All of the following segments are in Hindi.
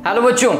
हेलो बच्चों,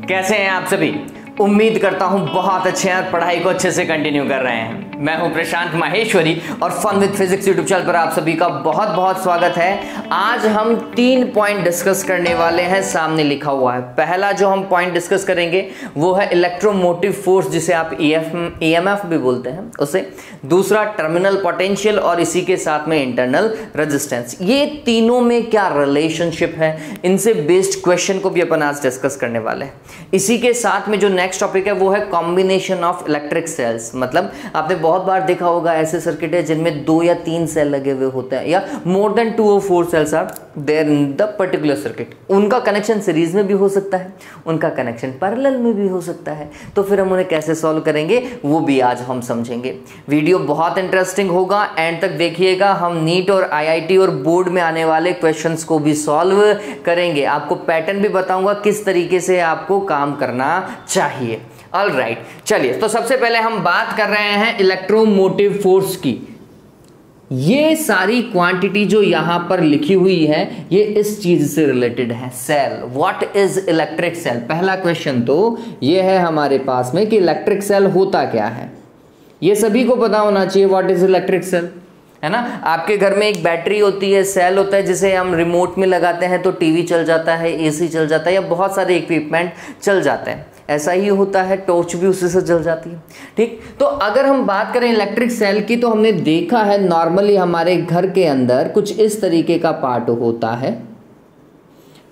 कैसे हैं आप सभी। उम्मीद करता हूं बहुत अच्छे हैं और पढ़ाई को अच्छे से कंटिन्यू कर रहे हैं। मैं हूं प्रशांत माहेश्वरी और fun with physics YouTube channel पर आप सभी का बहुत बहुत स्वागत है। आज हम 3 पॉइंट डिस्कस करने वाले हैं, सामने लिखा हुआ है। पहला जो हम पॉइंट डिस्कस करेंगे वो है इलेक्ट्रोमोटिव फोर्स, जिसे आप EMF भी बोलते हैं उसे। दूसरा टर्मिनल पोटेंशियल और इसी के साथ में इंटरनल रेजिस्टेंस। ये तीनों में क्या रिलेशनशिप है, इनसे बेस्ड क्वेश्चन को भी अपन आज डिस्कस करने वाले हैं। इसी के साथ में जो नेक्स्ट टॉपिक है वो है कॉम्बिनेशन ऑफ इलेक्ट्रिक सेल्स। मतलब आपने बहुत बार देखा होगा ऐसे सर्किट है जिनमें 2 या 3 सेल लगे हुए होते हैं, या मोर देन 2 और 4 cells are there in the particular circuit. उनका कनेक्शन सीरीज में भी हो सकता है, उनका कनेक्शन पैरेलल में भी हो सकता है। तो फिर हम उन्हें कैसे सॉल्व करेंगे वो भी आज हम समझेंगे। वीडियो बहुत इंटरेस्टिंग होगा, एंड तक देखिएगा। हम नीट और IIT और बोर्ड में आने वाले क्वेश्चंस को भी सॉल्व करेंगे। आपको पैटर्न भी बताऊंगा किस तरीके से आपको काम करना चाहिए। ऑलराइट, चलिए तो सबसे पहले हम बात कर रहे हैं इलेक्ट्रोमोटिव फोर्स की। ये सारी क्वांटिटी जो यहां पर लिखी हुई है ये इस चीज से रिलेटेड है, cell. What is electric cell? पहला क्वेश्चन तो ये है हमारे पास में कि इलेक्ट्रिक सेल होता क्या है। ये सभी को पता होना चाहिए व्हाट इज इलेक्ट्रिक सेल, है ना। आपके घर में एक बैटरी होती है, सेल होता है जिसे हम रिमोट में लगाते हैं तो टीवी चल जाता है, AC चल जाता है, या बहुत सारे इक्विपमेंट चल जाते हैं। ऐसा ही होता है, टॉर्च भी उसी से जल जाती है। ठीक, तो अगर हम बात करें इलेक्ट्रिक सेल की तो हमने देखा है नॉर्मली हमारे घर के अंदर कुछ इस तरीके का पार्ट होता है।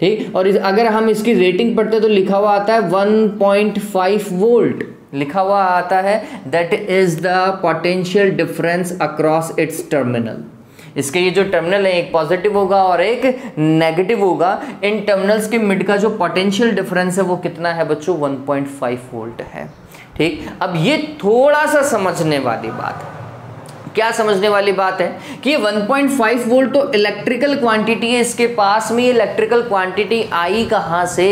ठीक, और अगर हम इसकी रेटिंग पढ़ते तो लिखा हुआ आता है 1.5 वोल्ट लिखा हुआ आता है। That is the potential difference across its terminal. इसके ये जो टर्मिनल है एक पॉजिटिव होगा और एक नेगेटिव होगा। इन टर्मिनल्स के मिड का जो पोटेंशियल डिफरेंस है वो कितना है बच्चों? 1.5 वोल्ट है। ठीक, अब ये थोड़ा सा समझने वाली बात है। क्या समझने वाली बात है कि 1.5 वोल्ट तो इलेक्ट्रिकल क्वांटिटी है इसके पास में। ये इलेक्ट्रिकल क्वांटिटी आई कहां से?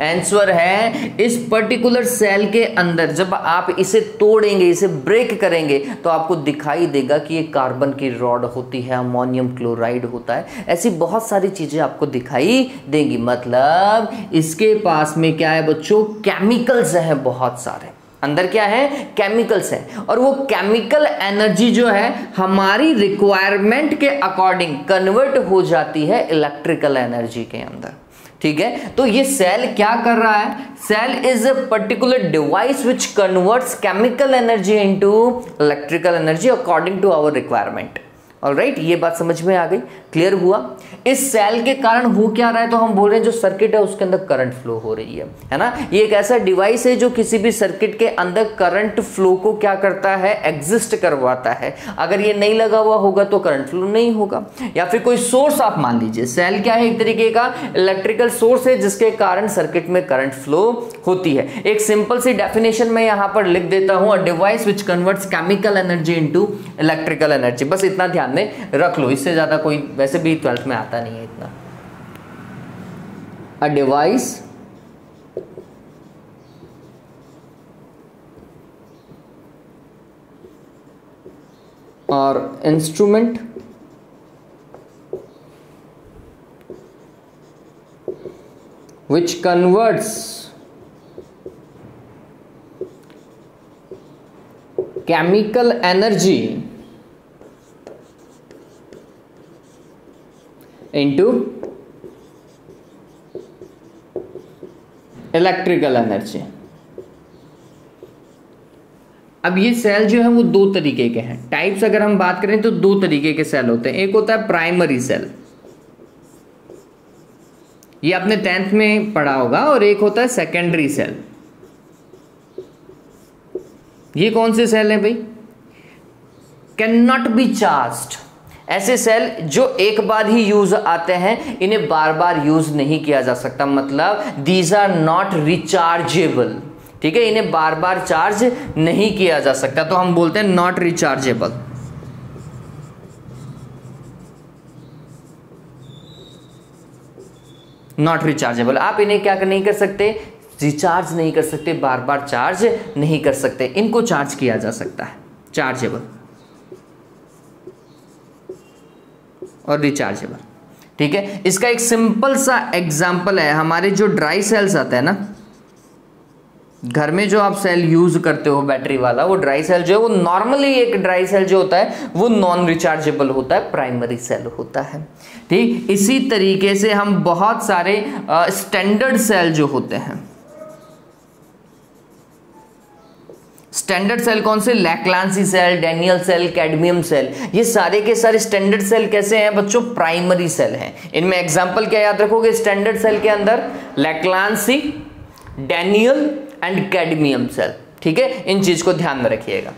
आंसर है इस पर्टिकुलर सेल के अंदर। जब आप इसे तोड़ेंगे, इसे ब्रेक करेंगे तो आपको दिखाई देगा कि ये कार्बन की रॉड होती है, अमोनियम क्लोराइड होता है, ऐसी बहुत सारी चीजें आपको दिखाई देंगी। मतलब इसके पास में क्या है बच्चों? केमिकल्स हैं बहुत सारे। अंदर क्या है? केमिकल्स है। और वो केमिकल एनर्जी जो है हमारी रिक्वायरमेंट के अकॉर्डिंग कन्वर्ट हो जाती है इलेक्ट्रिकल एनर्जी के अंदर। ठीक है, तो ये सेल क्या कर रहा है? Cell is a particular device which converts chemical energy into electrical energy according to our requirement. Alright, ये बात समझ में आ गई, क्लियर हुआ। इस सेल के कारण हो क्या रहा है? तो हम बोल रहे हैं जो सर्किट है उसके अंदर करंट फ्लो हो रही है ना। ये एक ऐसा डिवाइस है जो किसी भी सर्किट के अंदर करंट फ्लो को क्या करता है? एग्जिस्ट करवाता है। अगर ये नहीं लगा हुआ होगा तो करंट फ्लो नहीं होगा। या फिर कोई सोर्स आप मान लीजिए, सेल क्या है? एक तरीके का इलेक्ट्रिकल सोर्स है जिसके कारण सर्किट में करंट फ्लो होती है। एक सिंपल सी डेफिनेशन में यहां पर लिख देता हूं, a device which converts chemical energy into electrical energy. बस इतना ध्यान में रख लो, इससे ज्यादा कोई वैसे भी 12th में आता नहीं है इतना। अ डिवाइस और instrument which converts chemical energy into electrical energy. अब ये सेल जो है वो 2 तरीके के हैं। टाइप्स अगर हम बात करें तो 2 तरीके के सेल होते हैं। एक होता है प्राइमरी सेल, ये आपने 10th में पढ़ा होगा, और एक होता है सेकेंडरी सेल। ये कौन से सेल है भाई? Can not be charged. ऐसे सेल जो एक बार ही यूज आते हैं, इन्हें बार बार यूज नहीं किया जा सकता। मतलब दीज आर नॉट रिचार्जेबल। ठीक है, इन्हें बार बार चार्ज नहीं किया जा सकता, तो हम बोलते हैं नॉट रिचार्जेबल। नॉट रिचार्जेबल, आप इन्हें क्या नहीं कर सकते? रिचार्ज नहीं कर सकते, बार बार चार्ज नहीं कर सकते। इनको चार्ज किया जा सकता है, चार्जेबल और रिचार्जेबल। ठीक है। इसका एक सिंपल सा एग्जांपल है, हमारे जो ड्राई सेल्स आते हैं ना, घर में जो आप सेल यूज करते हो बैटरी वाला, वो ड्राई सेल जो है वो नॉर्मली एक ड्राई सेल जो होता है वो नॉन रिचार्जेबल होता है, प्राइमरी सेल होता है, ठीक। इसी तरीके से हम बहुत सारे स्टैंडर्ड सेल जो होते हैं, स्टैंडर्ड सेल कौन से, Leclanche cell, Daniell cell, cadmium cell, ये सारे के सारे स्टैंडर्ड सेल कैसे हैं बच्चों, प्राइमरी सेल हैं। इनमें एग्जांपल क्या याद रखोगे, स्टैंडर्ड सेल के अंदर लैक्लांसी, डैनियल एंड कैडमियम सेल, ठीक है। इन चीज को ध्यान में रखिएगा।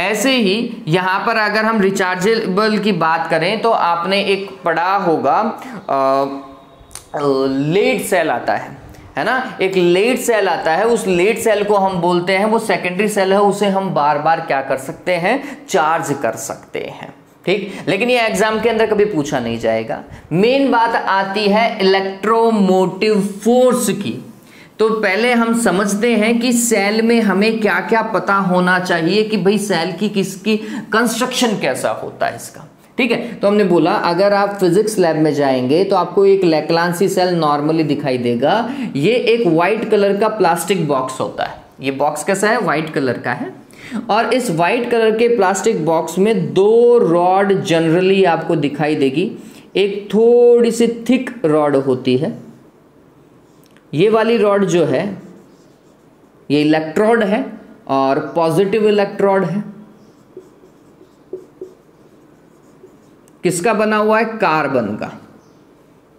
ऐसे ही यहां पर अगर हम रिचार्जेबल की बात करें तो आपने एक पढ़ा होगा लेड सेल आता है ना, एक लेड सेल आता है, उस लेड सेल को हम बोलते हैं वो सेकेंडरी सेल है, उसे हम बार बार क्या कर सकते हैं, चार्ज कर सकते हैं, ठीक। लेकिन ये एग्जाम के अंदर कभी पूछा नहीं जाएगा। मेन बात आती है इलेक्ट्रोमोटिव फोर्स की। तो पहले हम समझते हैं कि सेल में हमें क्या क्या पता होना चाहिए कि भाई सेल की किसकी कंस्ट्रक्शन कैसा होता है इसका, ठीक है। तो हमने बोला अगर आप फिजिक्स लैब में जाएंगे तो आपको एक लैक्लांसी सेल नॉर्मली दिखाई देगा। ये एक व्हाइट कलर का प्लास्टिक बॉक्स होता है, ये बॉक्स कैसा है, व्हाइट कलर का है, और इस व्हाइट कलर के प्लास्टिक बॉक्स में दो रॉड जनरली आपको दिखाई देगी। एक थोड़ी सी थिक रॉड होती है, ये वाली रॉड जो है ये इलेक्ट्रोड है और पॉजिटिव इलेक्ट्रोड है। किसका बना हुआ है, कार्बन का।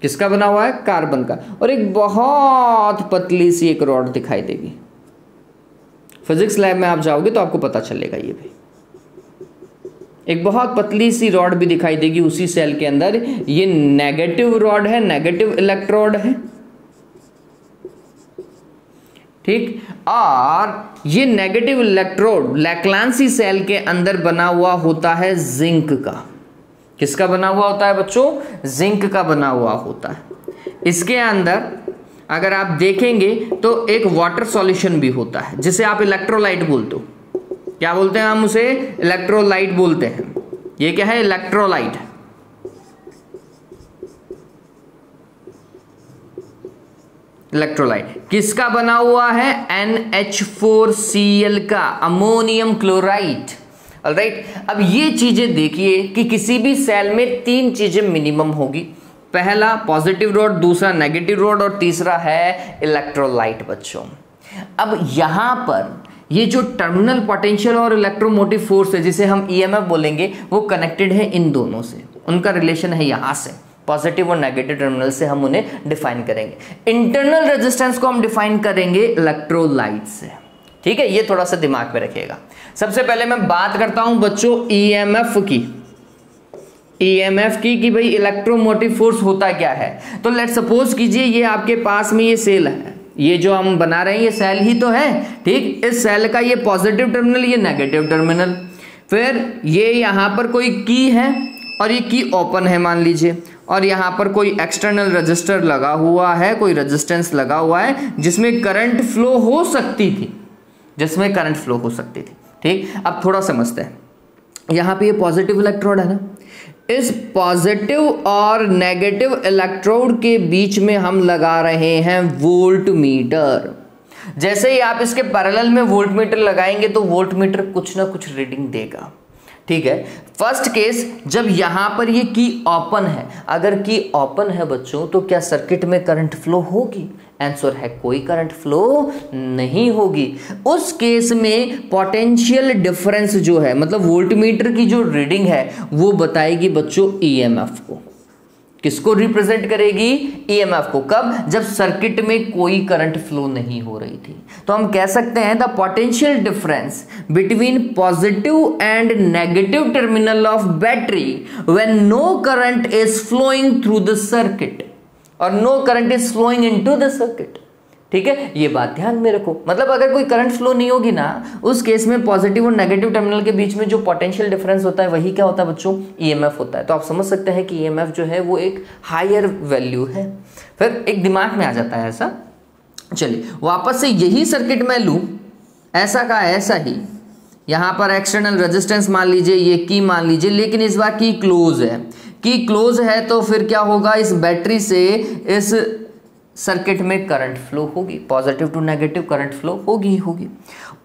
किसका बना हुआ है, कार्बन का। और एक बहुत पतली सी एक रॉड दिखाई देगी, फिजिक्स लैब में आप जाओगे तो आपको पता चलेगा। ये भी एक बहुत पतली सी रॉड भी दिखाई देगी उसी सेल के अंदर, ये नेगेटिव रॉड है, नेगेटिव इलेक्ट्रोड है, ठीक। और ये नेगेटिव इलेक्ट्रोड लैक्लांसी सेल के अंदर बना हुआ होता है जिंक का। किसका बना हुआ होता है बच्चों, जिंक का बना हुआ होता है। इसके अंदर अगर आप देखेंगे तो एक वाटर सॉल्यूशन भी होता है जिसे आप इलेक्ट्रोलाइट बोलते हो। क्या बोलते हैं हम उसे, इलेक्ट्रोलाइट बोलते हैं। ये क्या है, इलेक्ट्रोलाइट। इलेक्ट्रोलाइट किसका बना हुआ है, NH4Cl का, अमोनियम क्लोराइड। ऑलराइट, अब ये चीजें देखिए कि किसी भी सेल में तीन चीजें मिनिमम होगी। पहला पॉजिटिव रॉड, दूसरा नेगेटिव रॉड और तीसरा है इलेक्ट्रोलाइट बच्चों। अब यहां पर ये जो टर्मिनल पोटेंशियल और इलेक्ट्रोमोटिव फोर्स है जिसे हम EMF बोलेंगे, वो कनेक्टेड है इन दोनों से, उनका रिलेशन है यहां से, पॉजिटिव और नेगेटिव टर्मिनल से हम उन्हें डिफाइन करेंगे। इंटरनल रेजिस्टेंस को हम डिफाइन करेंगे इलेक्ट्रोलाइट से, ठीक है। ये थोड़ा सा दिमाग में रखिएगा। सबसे पहले मैं बात करता हूं बच्चों EMF की, EMF की कि भाई इलेक्ट्रोमोटिव फोर्स होता क्या है। तो लेट सपोज कीजिए ये आपके पास में ये सेल है, ये जो हम बना रहे हैं ये सेल ही तो है, ठीक। इस सेल का ये पॉजिटिव टर्मिनल, ये नेगेटिव टर्मिनल, फिर ये यहां पर कोई की है और ये की ओपन है मान लीजिए, और यहाँ पर कोई एक्सटर्नल रजिस्टर लगा हुआ है, कोई रेजिस्टेंस लगा हुआ है जिसमें करंट फ्लो हो सकती थी, जिसमें करंट फ्लो हो सकती थी, ठीक। अब थोड़ा समझते हैं, यहाँ पे ये पॉजिटिव इलेक्ट्रोड है ना, इस पॉजिटिव और नेगेटिव इलेक्ट्रोड के बीच में हम लगा रहे हैं वोल्ट मीटर। जैसे ही आप इसके पैरेलल में वोल्ट मीटर लगाएंगे तो वोल्ट मीटर कुछ ना कुछ रीडिंग देगा, ठीक है। फर्स्ट केस जब यहां पर ये की ओपन है, अगर की ओपन है बच्चों तो क्या सर्किट में करंट फ्लो होगी, आंसर है कोई करंट फ्लो नहीं होगी। उस केस में पोटेंशियल डिफरेंस जो है, मतलब वोल्टमीटर की जो रीडिंग है वो बताएगी बच्चों EMF को। किसको रिप्रेजेंट करेगी, EMF को। कब, जब सर्किट में कोई करंट फ्लो नहीं हो रही थी। तो हम कह सकते हैं the potential difference between positive and negative terminal of battery when no current is flowing through the circuit और no current is flowing into the circuit, ठीक है। ये बात ध्यान में रखो, मतलब अगर कोई करंट फ्लो नहीं होगी ना, उस केस में पॉजिटिव और नेगेटिव टर्मिनल के बीच में जो पोटेंशियल डिफरेंस होता है वही क्या होता है बच्चों, EMF होता है। तो आप समझ सकते हैं कि EMF जो है वो एक हायर वैल्यू है। फिर एक दिमाग में आ जाता है ऐसा, चलिए वापस से यही सर्किट मैं लूं, ऐसा का ऐसा ही, यहां पर एक्सटर्नल रेजिस्टेंस मान लीजिए, ये की मान लीजिए, लेकिन इस बार की क्लोज है। की क्लोज है तो फिर क्या होगा, इस बैटरी से इस सर्किट में करंट फ्लो होगी, positive to negative current flow होगी होगी।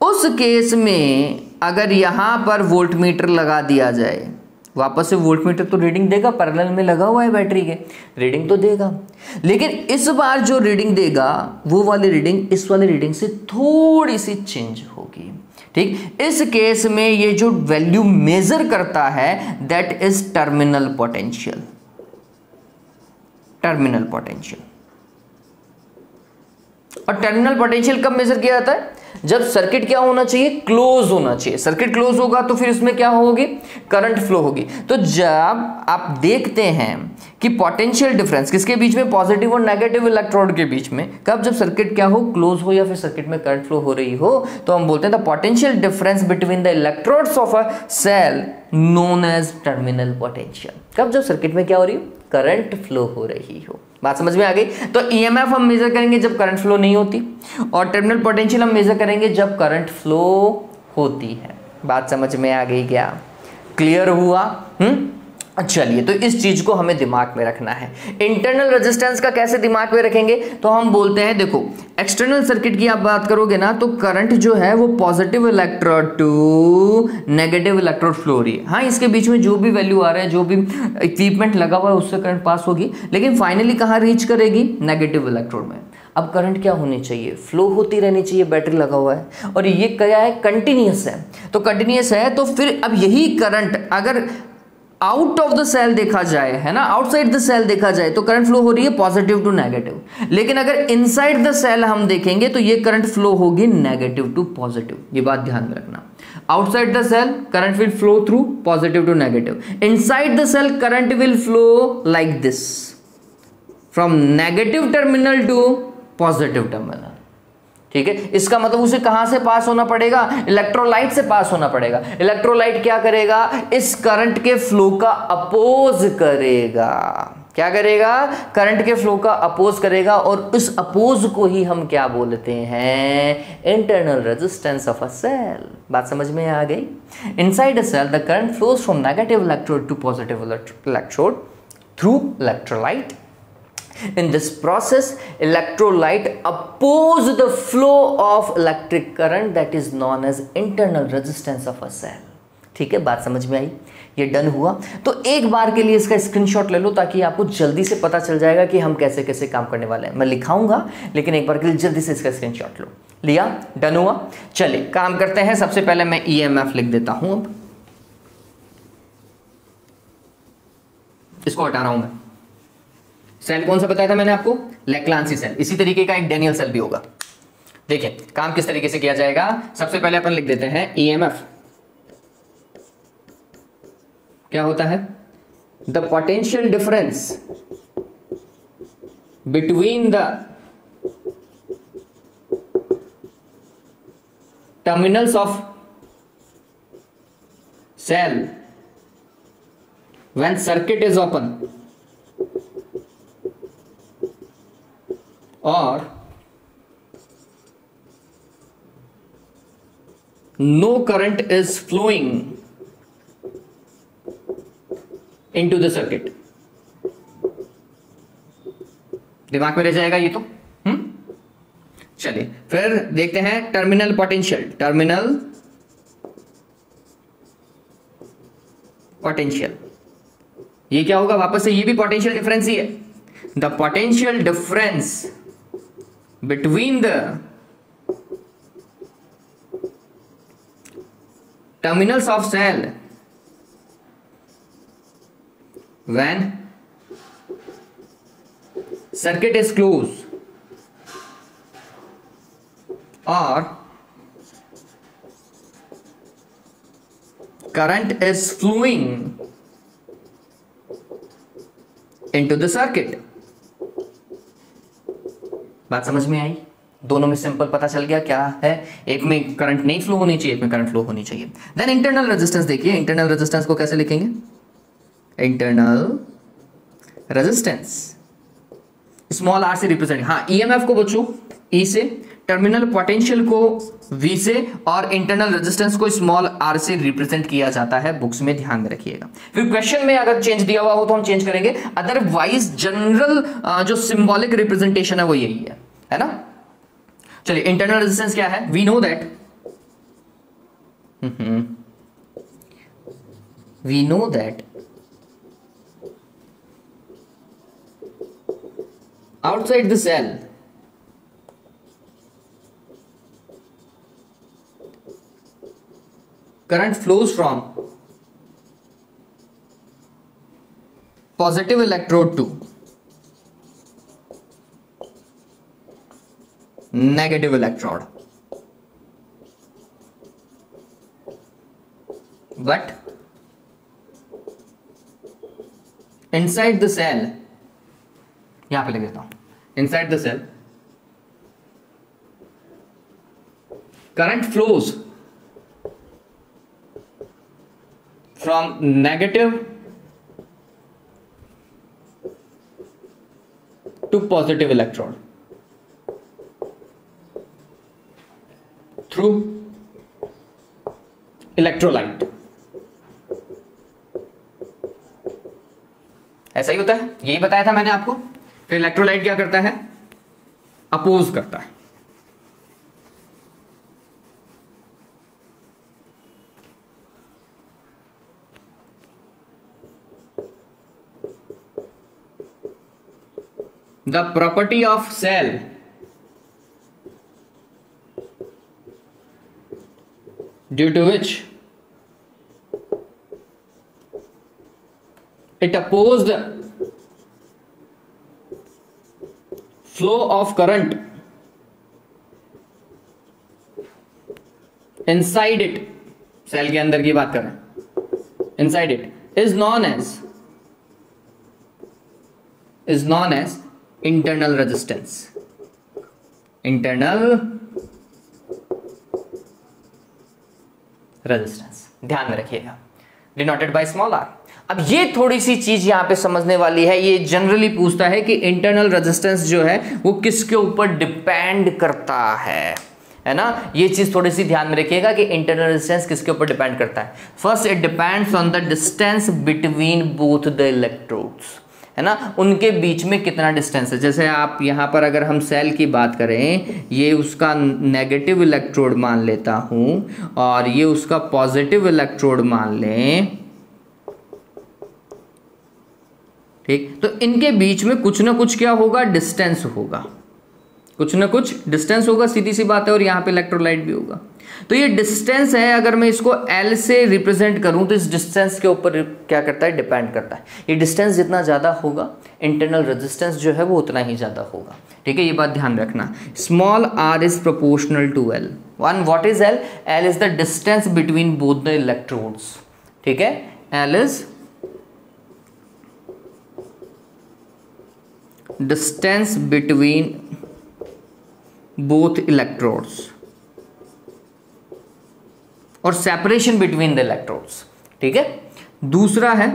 उस केस में अगर यहां पर वोल्टमीटर लगा दिया जाए, वापस से वोल्टमीटर तो रीडिंग देगा, पैरेलल में लगा हुआ है बैटरी के, रीडिंग तो देगा, लेकिन इस बार जो रीडिंग देगा वो वाली रीडिंग इस वाली रीडिंग से थोड़ी सी चेंज होगी। ठीक, इस केस में ये जो वैल्यू मेजर करता है that is terminal potential. Terminal potential, और टर्मिनल पोटेंशियल कब मेजर किया जाता है, जब सर्किट क्या होना चाहिए, क्लोज होना चाहिए। सर्किट क्लोज होगा तो फिर इसमें क्या होगी, करंट फ्लो होगी। तो जब आप देखते हैं कि पोटेंशियल डिफरेंस किसके बीच में, पॉजिटिव और नेगेटिव इलेक्ट्रोड के बीच में, कब, जब सर्किट क्या हो, क्लोज हो या फिर सर्किट में करंट फ्लो हो रही हो, तो हम बोलते हैं the potential difference between the electrodes of a cell known as terminal potential. कब, जब सर्किट में क्या हो रही हो, करंट फ्लो हो रही हो। बात समझ में आ गई। तो ईएमएफ हम मेजर करेंगे जब करंट फ्लो नहीं होती, और टर्मिनल पोटेंशियल हम मेजर करेंगे जब करंट फ्लो होती है। बात समझ में आ गई क्या, क्लियर हुआ? चलिए, तो इस चीज को हमें दिमाग में रखना है। इंटरनल रेजिस्टेंस का कैसे दिमाग में रखेंगे, तो हम बोलते हैं, देखो एक्सटर्नल सर्किट की आप बात करोगे ना, तो करंट जो है वो positive electrode to negative electrode flow हो रही है। हाँ, इसके बीच में जो भी वैल्यू आ रहा है, जो भी इक्विपमेंट लगा हुआ है, उससे करंट पास होगी, लेकिन फाइनली कहाँ रीच करेगी, नेगेटिव इलेक्ट्रोड में। अब करंट क्या होनी चाहिए, फ्लो होती रहनी चाहिए, बैटरी लगा हुआ है, और ये क्या है, कंटिन्यूअस है। तो कंटिन्यूअस है तो फिर अब यही करंट अगर आउट ऑफ द सेल देखा जाए, है ना, आउटसाइड द सेल देखा जाए, तो करंट फ्लो हो रही है पॉजिटिव टू नेगेटिव। लेकिन अगर इनसाइड द सेल हम देखेंगे तो ये करंट फ्लो होगी नेगेटिव टू पॉजिटिव। ये बात ध्यान में रखना। Outside the cell current will flow through positive to negative, inside the cell current will flow like this, from negative terminal to positive terminal. ठीक है, इसका मतलब उसे कहां से पास होना पड़ेगा, इलेक्ट्रोलाइट से पास होना पड़ेगा। इलेक्ट्रोलाइट क्या करेगा, इस करंट के फ्लो का अपोज करेगा। क्या करेगा, करंट के फ्लो का अपोज करेगा, और इस अपोज को ही हम क्या बोलते हैं, internal resistance of a cell. बात समझ में आ गई। Inside a cell the current flows from negative electrode to positive electrode through electrolyte. In this process, electrolyte oppose the flow of electric current that is known as internal resistance of a cell. ठीक है, बात समझ में आई, ये डन हुआ। तो एक बार के लिए इसका स्क्रीनशॉट ले लो ताकि आपको जल्दी से पता चल जाएगा कि हम कैसे कैसे काम करने वाले हैं। मैं लिखाऊंगा लेकिन एक बार के लिए जल्दी से इसका स्क्रीनशॉट लो। लिया, डन हुआ। चलिए काम करते हैं। सबसे पहले मैं ईएमएफ लिख देता हूं। अब इसको हटा रहा हूं मैं। सेल कौन सा बताया था मैंने आपको, लेक्लांसी सेल। इसी तरीके का एक डेनियल सेल भी होगा। देखिए काम किस तरीके से किया जाएगा। सबसे पहले अपन लिख देते हैं ईएमएफ क्या होता है, the potential difference between the terminals of cell when circuit is open or no current is flowing into the circuit. दिमाग में रह जाएगा ये तो। चलिए फिर देखते हैं टर्मिनल पोटेंशियल। टर्मिनल पोटेंशियल ये क्या होगा, वापस से ये भी पोटेंशियल डिफरेंस ही है। The potential difference between the terminals of cell when circuit is closed or current is flowing into the circuit. बात समझ में आई, दोनों में सिंपल पता चल गया क्या है। एक में करंट नहीं फ्लो होनी चाहिए, एक में करंट फ्लो होनी चाहिए। देन इंटरनल रेजिस्टेंस देखिए, इंटरनल रेजिस्टेंस को कैसे लिखेंगे, इंटरनल रेजिस्टेंस स्मॉल आर से रिप्रेजेंट। हाँ ईएमएफ को बच्चों ई से, टर्मिनल पोटेंशियल को V से, और इंटरनल रेजिस्टेंस को स्मॉल r से रिप्रेजेंट किया जाता है, बुक्स में ध्यान में रखिएगा। फिर क्वेश्चन में अगर चेंज दिया हुआ हो तो हम चेंज करेंगे, अदरवाइज जनरल जो सिंबॉलिक रिप्रेजेंटेशन है वो यही है ना। चलिए, इंटरनल रेजिस्टेंस क्या है? We know that outside the cell current flows from positive electrode to negative electrode, but inside the cell, यहां पे लिख देता हूं, inside the cell current flows from negative to positive electrode through electrolyte। ऐसा ही होता है, यही बताया था मैंने आपको। फिर इलेक्ट्रोलाइट क्या करता है? अपोज करता है। The property of cell due to which it opposed flow of current inside it, cell के अंदर की बात कर रहे हैं, inside it is known as internal resistance। internal resistance ध्यान में रखिएगा, डिनोटेड बाय स्मॉल r। अब ये थोड़ी सी चीज यहां पे समझने वाली है। ये जनरली पूछता है कि इंटरनल रेजिस्टेंस जो है वो किसके ऊपर डिपेंड करता है ना। ये चीज थोड़ी सी ध्यान में रखिएगा कि इंटरनल रेजिस्टेंस किसके ऊपर डिपेंड करता है। First, it depends on the distance between both the electrodes, है ना, उनके बीच में कितना डिस्टेंस है। जैसे आप यहां पर अगर हम सेल की बात करें, ये उसका नेगेटिव इलेक्ट्रोड मान लेता हूं और ये उसका पॉजिटिव इलेक्ट्रोड मान लें, ठीक, तो इनके बीच में कुछ ना कुछ क्या होगा? डिस्टेंस होगा, कुछ ना कुछ डिस्टेंस होगा, सीधी सी बात है। और यहाँ पे इलेक्ट्रोलाइट भी होगा। तो ये डिस्टेंस है, अगर मैं इसको L से रिप्रेजेंट करूं तो इस डिस्टेंस के ऊपर क्या करता है? डिपेंड करता है। ये डिस्टेंस जितना ज़्यादा होगा, इंटरनल रेजिस्टेंस जो है वो उतना ही ज़्यादा होगा, ठीक है, ये बात ध्यान रखना। Small r is proportional to L। One, what is L? L is the distance between both the electrodes, ठीक है। L is distance between both electrodes और separation between the electrodes, ठीक है। दूसरा है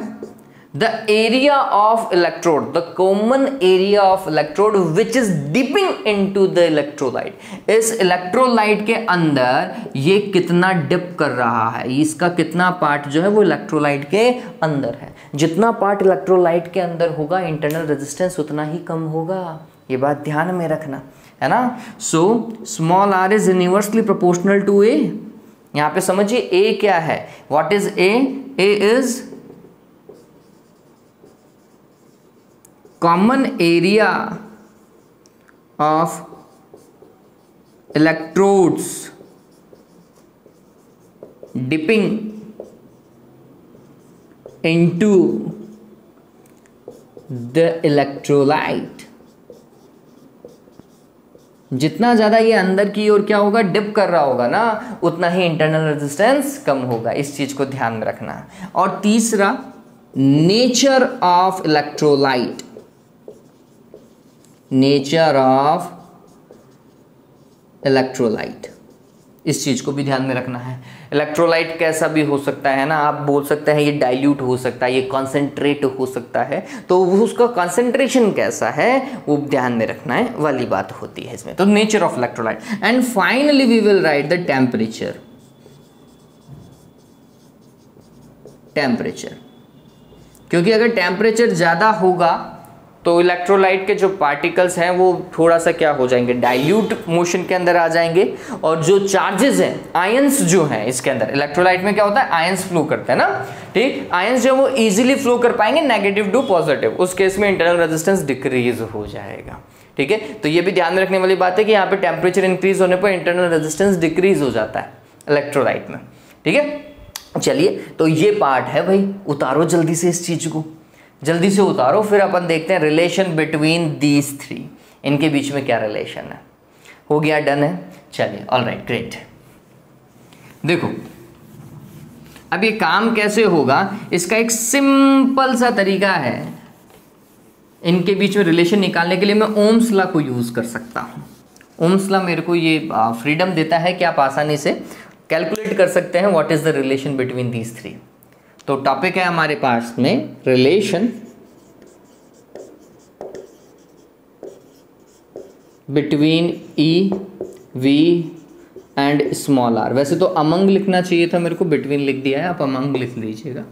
the area of electrode, the common area of electrode which is dipping into the electrolyte। इस इलेक्ट्रोलाइट के अंदर ये कितना डिप कर रहा है, इसका कितना पार्ट जो है वो इलेक्ट्रोलाइट के अंदर है। जितना पार्ट इलेक्ट्रोलाइट के अंदर होगा, इंटरनल रेजिस्टेंस उतना ही कम होगा, ये बात ध्यान में रखना, है ना। So small r is inversely proportional to a। यहां पे समझिए a क्या है, what is a? a is common area of electrodes dipping into the electrolyte। जितना ज्यादा ये अंदर की ओर क्या होगा? डिप कर रहा होगा ना, उतना ही इंटरनल रेजिस्टेंस कम होगा। इस चीज को ध्यान में रखना। और तीसरा, nature of electrolyte, nature of electrolyte, इस चीज़ को भी ध्यान में रखना है। इलेक्ट्रोलाइट कैसा भी हो सकता है ना, आप बोल सकते हैं ये डाइल्यूट हो सकता है, ये कॉन्सेंट्रेट हो सकता है, तो उसका कॉन्सेंट्रेशन कैसा है वो ध्यान में रखना है वाली बात होती है इसमें। तो nature of electrolyte and finally we will write the temperature. क्योंकि अगर टेम्परेचर ज़्यादा होगा तो इलेक्ट्रोलाइट के जो पार्टिकल्स हैं वो थोड़ा सा क्या हो जाएंगे, डाइल्यूट मोशन के अंदर आ जाएंगे, और जो चार्जेस हैं, आयंस जो हैं इसके अंदर, इलेक्ट्रोलाइट में क्या होता है, आयंस फ्लो करते हैं ना, ठीक, आयंस जो वो इजीली फ्लो कर पाएंगे नेगेटिव टू पॉजिटिव, उस केस में इंटरनल रेजिस्टेंस डिक्रीज हो जाएगा। ठीक है, तो ये भी ध्यान में रखने वाली बात है कि यहाँ पे टेम्परेचर इंक्रीज होने पर इंटरनल रेजिस्टेंस डिक्रीज हो जाता है इलेक्ट्रोलाइट में। ठीक है, चलिए तो ये पार्ट है भाई, उतारो जल्दी से इस चीज को, जल्दी से उतारो, फिर अपन देखते हैं रिलेशन बिटवीन दीज थ्री, इनके बीच में क्या रिलेशन है। हो गया, डन है, चलिए, ऑलराइट, ग्रेट। देखो अब ये काम कैसे होगा, इसका एक सिंपल सा तरीका है, इनके बीच में रिलेशन निकालने के लिए मैं ओम्स लॉ को यूज कर सकता हूं। ओम्स लॉ मेरे को ये फ्रीडम देता है कि आप आसानी से कैलकुलेट कर सकते हैं what is the relation between these three. तो टॉपिक है हमारे पास में relation between E, V and small R. वैसे तो अमंग लिखना चाहिए था मेरे को, बिटवीन लिख दिया है, आप अमंग लिख लीजिएगा।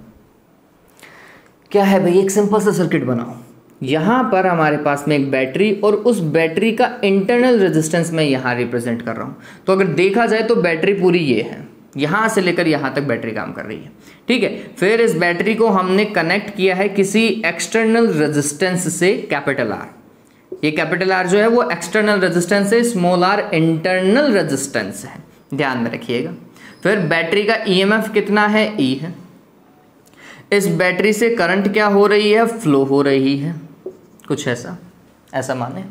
क्या है भाई, एक सिंपल सा सर्किट बनाओ, यहां पर हमारे पास में एक बैटरी, और उस बैटरी का इंटरनल रेजिस्टेंस मैं यहां रिप्रेजेंट कर रहा हूं। तो अगर देखा जाए तो बैटरी पूरी ये है, यहां से लेकर यहां तक बैटरी काम कर रही है। ठीक है, फिर इस बैटरी को हमने कनेक्ट किया है किसी एक्सटर्नल रेजिस्टेंस से, कैपिटल आर। ये कैपिटल आर जो है वो एक्सटर्नल रेजिस्टेंस है, स्मॉल आर इंटरनल रेजिस्टेंस है, ध्यान में रखिएगा। फिर बैटरी का ईएमएफ कितना है, ई है। इस बैटरी से करंट क्या हो रही है, फ्लो हो रही है, कुछ ऐसा माने।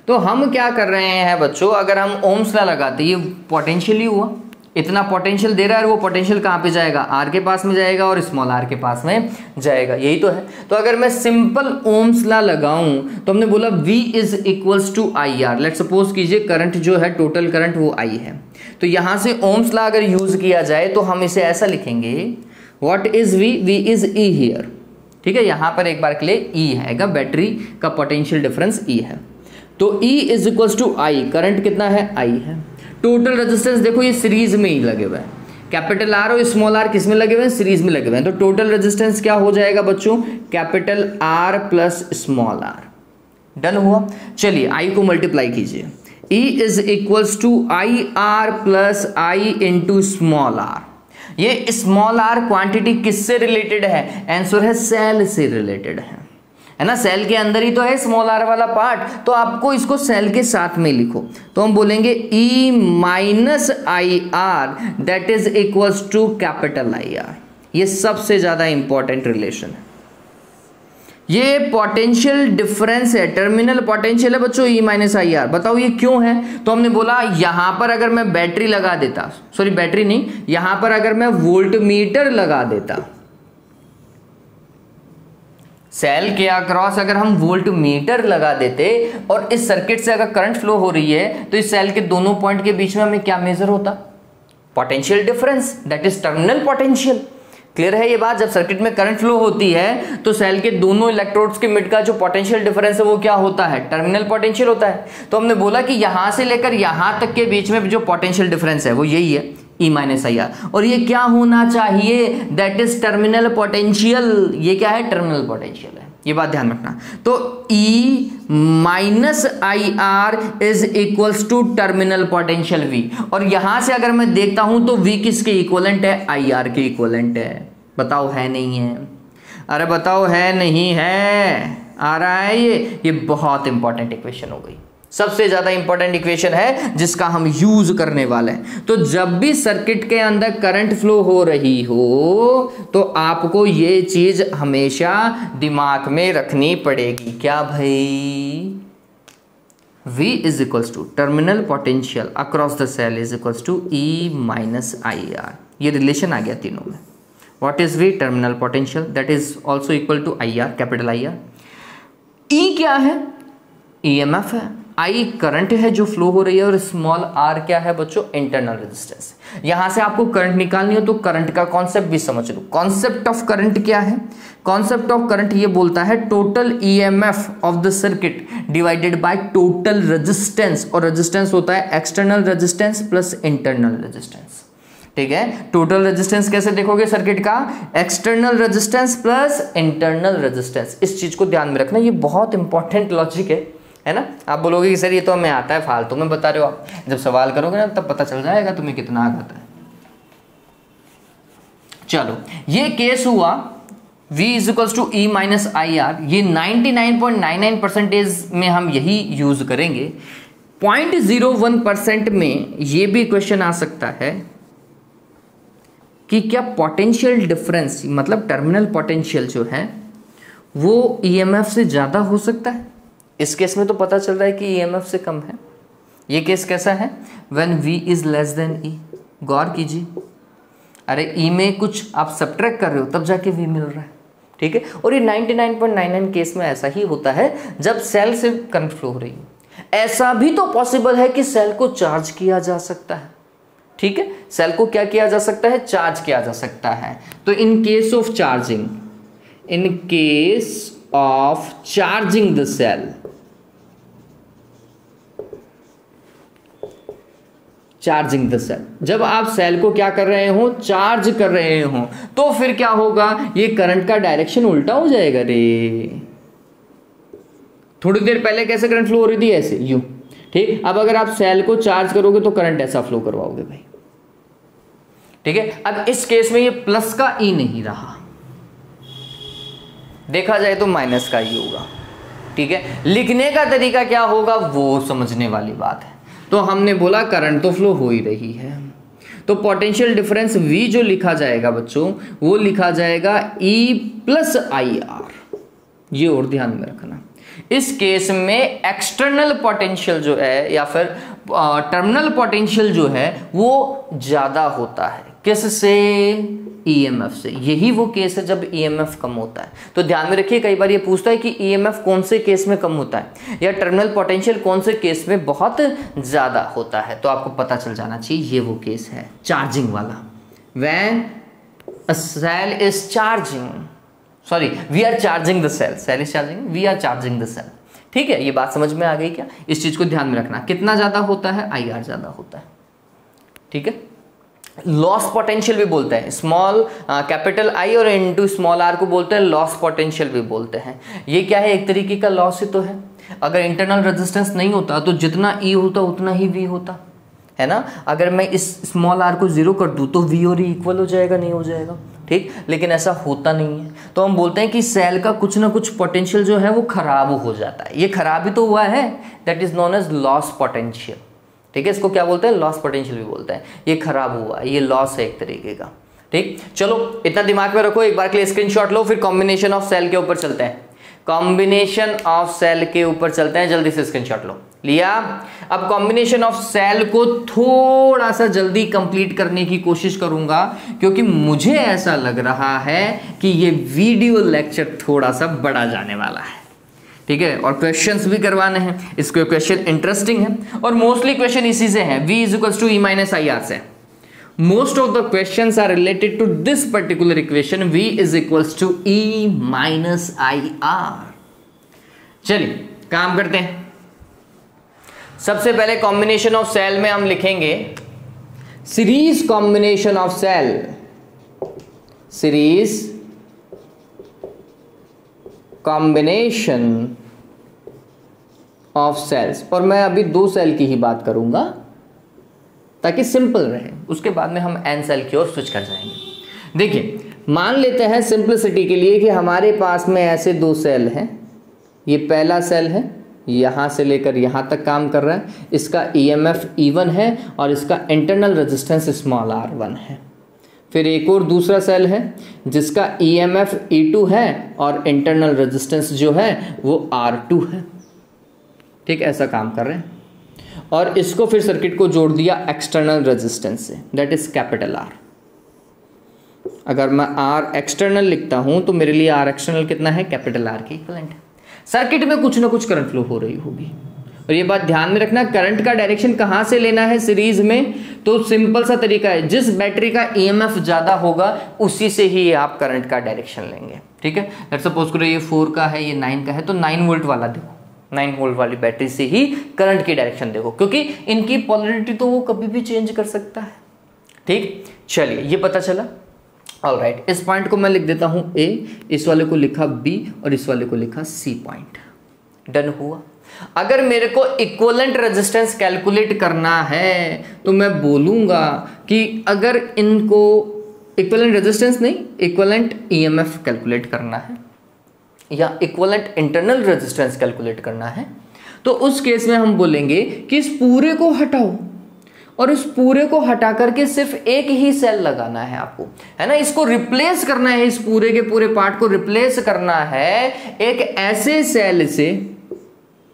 तो हम क्या कर रहे हैं बच्चों, अगर हम ओम्स लॉ लगाते, ये पोटेंशियल ही हुआ, इतना पोटेंशियल दे रहा है, वो पोटेंशियल कहाँ पे जाएगा, आर के पास में जाएगा और स्मॉल आर के पास में जाएगा, यही तो है। तो अगर मैं सिंपल ओम्स लॉ लगाऊं तो हमने बोला V is equals to I R. Let suppose कीजिए करंट जो है, टोटल करंट वो I है, तो यहां से ओम्स लॉ अगर यूज किया जाए तो हम इसे ऐसा लिखेंगे, what is V, V is E here. ठीक है, यहां पर एक बार के लिए E है, बैटरी का पोटेंशियल डिफरेंस E है, तो E is equals to I, current कितना है, I है। टोटल रेजिस्टेंस देखो ये सीरीज में ही लगे हुए हैं, कैपिटल आर और स्मॉल आर किस में लगे हुए हैं, सीरीज में लगे हुए हैं, तो टोटल रेजिस्टेंस क्या हो जाएगा बच्चों, capital R plus small R. Done हुआ, चलिए आई को मल्टीप्लाई कीजिए, E is equals to I R plus I into small R. ये स्मॉल आर क्वांटिटी किससे रिलेटेड है, आंसर है सेल से रिलेटेड है ना, सेल के अंदर ही तो है स्मॉल आर वाला पार्ट, तो आपको इसको सेल के साथ में लिखो, तो हम बोलेंगे E minus I R that is equals to capital I R. ये सबसे ज्यादा इंपॉर्टेंट रिलेशन है, ये पोटेंशियल डिफरेंस है, टर्मिनल पोटेंशियल है बच्चों E माइनस आई आर। बताओ ये क्यों है, तो हमने बोला यहां पर अगर मैं बैटरी लगा देता, सॉरी बैटरी नहीं, यहां पर अगर मैं वोल्टमीटर लगा देता, सेल के अक्रॉस अगर हम वोल्ट मीटर लगा देते और इस सर्किट से अगर करंट फ्लो हो रही है, तो इस सेल के दोनों पॉइंट के बीच में हमें क्या मेजर होता, potential difference, that is terminal potential. Clear है ये बात, जब सर्किट में करंट फ्लो होती है तो सेल के दोनों इलेक्ट्रोड्स के मिड का जो पोटेंशियल डिफरेंस है वो क्या होता है, टर्मिनल पोटेंशियल होता है। तो हमने बोला कि यहां से लेकर यहां तक के बीच में जो पोटेंशियल डिफरेंस है वो यही है, E माइनस आई आर, और ये क्या होना चाहिए, दैट इज टर्मिनल पोटेंशियल। ये क्या है, टर्मिनल पोटेंशियल है, ये बात ध्यान रखना। तो E minus I R is equals to terminal potential V, और यहां से अगर मैं देखता हूं तो V किसके इक्वलेंट है, आई आर के इक्वलेंट है। बताओ है नहीं है, अरे बताओ है नहीं है, आ रहा है ये बहुत इंपॉर्टेंट इक्वेशन हो गई, सबसे ज्यादा इंपॉर्टेंट इक्वेशन है जिसका हम यूज करने वाले हैं। तो जब भी सर्किट के अंदर करंट फ्लो हो रही हो तो आपको ये चीज हमेशा दिमाग में रखनी पड़ेगी, क्या भाई, V is equals to terminal potential across the cell is equals to E minus I R. ये रिलेशन आ गया तीनों में। What is V, terminal potential, that is also equal to I R, capital I R. E क्या है, EMF है, आई करंट है जो फ्लो हो रही है और स्मॉल आर क्या है बच्चों, इंटरनल रेजिस्टेंस। यहां से आपको करंट निकालनी हो तो करंट का कॉन्सेप्ट भी समझ लो। कॉन्सेप्ट ऑफ करंट क्या है? कॉन्सेप्ट ऑफ करंट ये बोलता है total EMF of the circuit divided by total resistance, और रेजिस्टेंस होता है external resistance plus internal resistance. ठीक है, टोटल रेजिस्टेंस कैसे देखोगे सर्किट का? External resistance plus internal resistance. इस चीज को ध्यान में रखना, ये बहुत इंपॉर्टेंट लॉजिक है ना। आप बोलोगे कि सर ये तो हमें आता है, फालतू में बता रहे हो आप। जब सवाल करोगे ना तब पता चल जाएगा तुम्हें कितना आता है। चलो, ये केस हुआ V is to E minus I R. ये 99.99% में हम यही यूज करेंगे। 0.01% में ये भी क्वेश्चन आ सकता है कि क्या पोटेंशियल डिफरेंस, मतलब टर्मिनल पोटेंशियल जो है वो ईएमएफ से ज़्यादा हो सकता है? इस केस में तो पता चल रहा है कि ईएमएफ से कम है। ये केस कैसा है? When V is less than E। गौर कीजिए, अरे E में कुछ आप सब्ट्रैक्ट कर रहे हो तब जाके V मिल रहा है। ठीक है, और ये 99.99 केस में ऐसा ही होता है जब सेल से करंट फ्लो हो रही है। ऐसा भी तो पॉसिबल है कि सेल को चार्ज किया जा सकता है। ठीक है, सेल को क्या किया जा सकता है? चार्ज किया जा सकता है। तो in case of charging, in case of charging the cell, charging the cell, जब आप सेल को क्या कर रहे हो? चार्ज कर रहे हो, तो फिर क्या होगा? ये करंट का डायरेक्शन उल्टा हो जाएगा रे। थोड़ी देर पहले कैसे करंट फ्लो हो रही थी? ऐसे, यूं। ठीक, अब अगर आप सेल को चार्ज करोगे तो करंट ऐसा फ्लो करवाओगे भाई। ठीक है, अब इस केस में ये प्लस का ई नहीं रहा, देखा जाए तो माइनस का ई होगा। ठीक है, लिखने का तरीका क्या होगा वो समझने वाली बात है। तो हमने बोला करंट तो फ्लो हो ही रही है, तो पोटेंशियल डिफरेंस V जो लिखा जाएगा बच्चों, वो लिखा जाएगा E प्लस आई आर। ये और ध्यान में रखना, इस केस में एक्सटर्नल पोटेंशियल जो है या फिर टर्मिनल पोटेंशियल जो है वो ज्यादा होता है। किससे? ईएमएफ से। यही वो केस है जब ईएमएफ कम होता है। तो ध्यान में रखिए, कई बार ये पूछता है कि ईएमएफ कौन से केस में कम होता है या टर्मिनल पोटेंशियल कौन से केस में बहुत ज्यादा होता है। तो आपको पता चल जाना चाहिए ये वो केस है चार्जिंग वाला। When a cell is charging, sorry we are charging the cell, cell is charging, we are charging the cell. ठीक है, ये बात समझ में आ गई क्या? इस चीज को ध्यान में रखना, कितना ज्यादा होता है? आई आर ज्यादा होता है। ठीक है, लॉस पोटेंशियल भी बोलते हैं, स्मॉल कैपिटल आई और इनटू स्मॉल आर को बोलते हैं लॉस पोटेंशियल भी बोलते हैं। ये क्या है? एक तरीके का लॉस ही तो है। अगर इंटरनल रेजिस्टेंस नहीं होता तो जितना ई होता उतना ही वी होता है ना। अगर मैं इस स्मॉल आर को जीरो कर दूं तो वी और ई इक्वल हो जाएगा, नहीं हो जाएगा? ठीक, लेकिन ऐसा होता नहीं है। तो हम बोलते हैं कि सेल का कुछ ना कुछ पोटेंशियल जो है वो खराब हो जाता है। ये खराब ही तो हुआ है, that is known as loss potential. ठीक है, इसको क्या बोलते हैं? लॉस पोटेंशियल भी बोलते हैं। ये खराब हुआ, ये लॉस है एक तरीके का। ठीक, चलो इतना दिमाग में रखो। एक बार के लिए स्क्रीनशॉट लो, फिर कॉम्बिनेशन ऑफ सेल के ऊपर चलते हैं। कॉम्बिनेशन ऑफ सेल के ऊपर चलते हैं, जल्दी से स्क्रीनशॉट लो। लिया? अब कॉम्बिनेशन ऑफ सेल को थोड़ा सा जल्दी कंप्लीट करने की कोशिश करूंगा, क्योंकि मुझे ऐसा लग रहा है कि ये वीडियो लेक्चर थोड़ा सा बड़ा जाने वाला है। ठीक है, और क्वेश्चंस भी करवाने हैं। इसको क्वेश्चन इंटरेस्टिंग है और मोस्टली क्वेश्चन इसी से है, V is to E minus I R से। Most of the questions are related to this particular equation, V is equals to E minus I R. चलिए काम करते हैं। सबसे पहले कॉम्बिनेशन ऑफ सेल में हम लिखेंगे series combination of cell, series combination of cells. और मैं अभी 2 सेल की ही बात करूंगा ताकि सिंपल रहे, उसके बाद में हम n सेल की ओर स्विच कर जाएंगे। देखिए, मान लेते हैं सिंपलिसिटी के लिए कि हमारे पास में ऐसे 2 सेल हैं। ये पहला सेल है, यहां से लेकर यहां तक काम कर रहा है, इसका EMF E1 है और इसका इंटरनल रेजिस्टेंस स्मॉल r1 है। फिर एक और दूसरा सेल है जिसका EMF E2 है और इंटरनल रेजिस्टेंस जो है वो R2 है। ठीक, ऐसा काम कर रहे हैं। और इसको फिर सर्किट को जोड़ दिया एक्सटर्नल रेजिस्टेंस से, दैट इज कैपिटल R। अगर मैं R एक्सटर्नल लिखता हूं तो मेरे लिए R एक्सटर्नल कितना है? कैपिटल R के इक्विवेलेंट है। सर्किट में कुछ ना कुछ करंट फ्लो हो रही होगी, और ये बात ध्यान में रखना, करंट का डायरेक्शन कहाँ से लेना है सीरीज में, तो सिंपल सा तरीका है, जिस बैटरी का ईएमएफ ज्यादा होगा उसी से ही आप करंट का डायरेक्शन लेंगे। ठीक है, लेट्स सपोज करो ये 4 का है, ये 9 का है, तो 9 वोल्ट वाला देखो, 9 वोल्ट वाली बैटरी से ही करंट की डायरेक्शन देखो, क्योंकि इनकी पोलैरिटी तो वो कभी भी चेंज कर सकता है। ठीक, चलिए ये पता चला। ऑलराइट, इस पॉइंट को मैं लिख देता हूं ए, इस वाले को लिखा बी और इस वाले को लिखा सी पॉइंट। डन हुआ। अगर मेरे को इक्विवेलेंट रेजिस्टेंस कैलकुलेट करना है तो मैं बोलूंगा कि अगर इनको इक्विवेलेंट रेजिस्टेंस नहीं, इक्विवेलेंट ईएमएफ कैलकुलेट करना है या इक्विवेलेंट इंटरनल रेजिस्टेंस कैलकुलेट करना है, तो उस केस में हम बोलेंगे कि इस पूरे को हटाओ और इस पूरे को हटा करके सिर्फ एक ही सेल लगाना है आपको, है ना। इसको रिप्लेस करना है, इस पूरे के पूरे पार्ट को रिप्लेस करना है एक ऐसे सेल से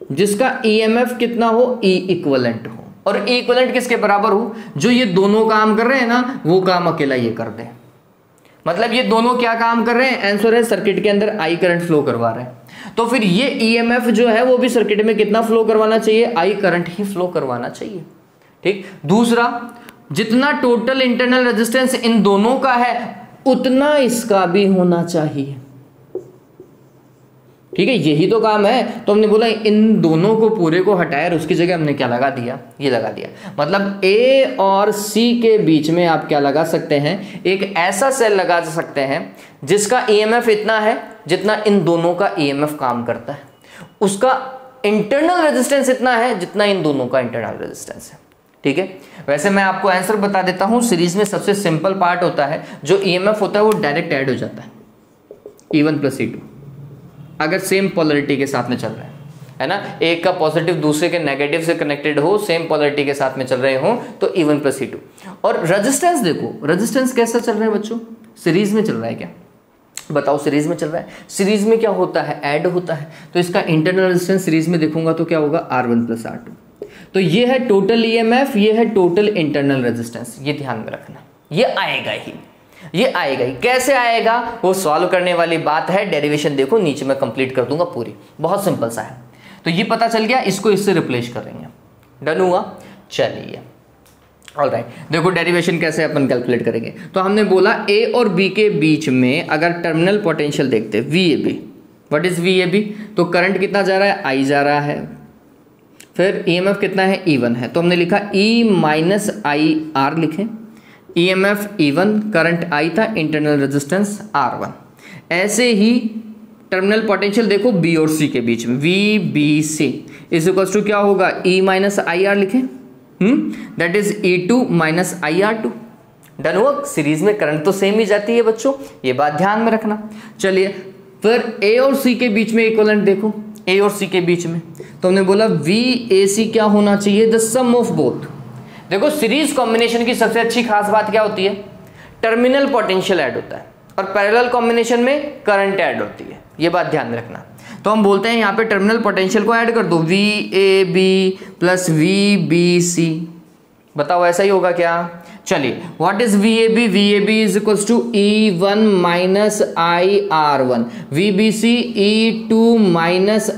जिसका ईएमएफ कितना हो, ई इक्विवेलेंट हो। और ई इक्विवेलेंट किसके बराबर हो, जो ये दोनों काम कर रहे हैं ना, वो काम अकेला ये कर दे। मतलब ये दोनों क्या काम कर रहे हैं, आंसर है सर्किट के अंदर आई करंट फ्लो करवा रहे हैं, तो फिर ये ईएमएफ जो है वो भी सर्किट में कितना फ्लो करवाना चाहिए, आई करंट ही फ्लो करवाना चाहिए। ठीक, दूसरा, जितना टोटल इंटरनल रेजिस्टेंस इन दोनों का है उतना इसका भी होना चाहिए। ठीक है, यही तो काम है। तो हमने बोला इन दोनों को पूरे को हटाया और उसकी जगह हमने क्या लगा दिया, ये लगा दिया। मतलब ए और सी के बीच में आप क्या लगा सकते हैं, एक ऐसा सेल लगा सकते हैं जिसका ईएमएफ इतना है जितना इन दोनों का ईएमएफ काम करता है, उसका इंटरनल रेजिस्टेंस इतना है जितना इन दोनों का इंटरनल रेजिस्टेंस है। ठीक है, वैसे मैं आपको आंसर बता देता हूं, सीरीज में सबसे सिंपल पार्ट होता है, जो ईएमएफ होता है वो डायरेक्ट ऐड हो जाता है, E1 + E2, अगर सेम पोलैरिटी के साथ में चल रहे है ना, एक का पॉजिटिव दूसरे के नेगेटिव से कनेक्टेड हो, सेम पोलैरिटी के साथ में चल रहे हो, तो E1 + E2। और रेजिस्टेंस देखो, रेजिस्टेंस कैसा चल रहा है बच्चों, सीरीज में चल रहा है क्या, बताओ, सीरीज में चल रहा है। सीरीज में क्या होता है, ऐड होता है, तो इसका इंटरनल रेजिस्टेंस सीरीज में देखूंगा तो क्या होगा, R1 + R2। तो ये है टोटल ईएमएफ, ये है टोटल इंटरनल रेजिस्टेंस, ये ध्यान में रखना, ये आएगा ही, ये आएगा ही। कैसे आएगा वो सॉल्व करने वाली बात है, डेरिवेशन देखो नीचे मैं कंप्लीट कर दूंगा पूरी, बहुत सिंपल सा है। तो ये पता चल गया, इसको इससे रिप्लेस करेंगे। डन हुआ, चलिए ऑलराइट। देखो डेरिवेशन कैसे अपन कैलकुलेट करेंगे, तो हमने बोला ए और बी के बीच में अगर टर्मिनल पोटेंशियल देखते VAB, व्हाट इज VAB, तो करंट कितना जा रहा है, I जा रहा है, फिर EMF कितना है, E1 है, तो हमने लिखा E - IR लिखें, EMF E1, करंट I था, इंटरनल रेजिस्टेंस R1। ऐसे ही टर्मिनल पोटेंशियल देखो B और C के बीच में, VBC इज इक्वल टू क्या होगा, E - IR लिखें, that is E2 - IR2। Done हुआ। सीरीज में करंट तो सेम ही जाती है बच्चों, ये बात ध्यान में रखना। चलिए फिर A और C के बीच में इक्विवेलेंट देखो, A और C के बीच में, तो हमने बोला VAC क्या होना चाहिए, द सम ऑफ बोथ। देखो सीरीज कॉम्बिनेशन की सबसे अच्छी खास बात क्या होती है, टर्मिनल पोटेंशियल ऐड होता है और पैरेलल कॉम्बिनेशन में करंट ऐड होती है, ये बात ध्यान में रखना। तो हम बोलते हैं यहाँ पे टर्मिनल पोटेंशियल को ऐड कर दो, VAB + VBC, बताओ ऐसा ही होगा क्या। चलिए what is VAB, VAB is equal to E1 - IR1, VBC E2 -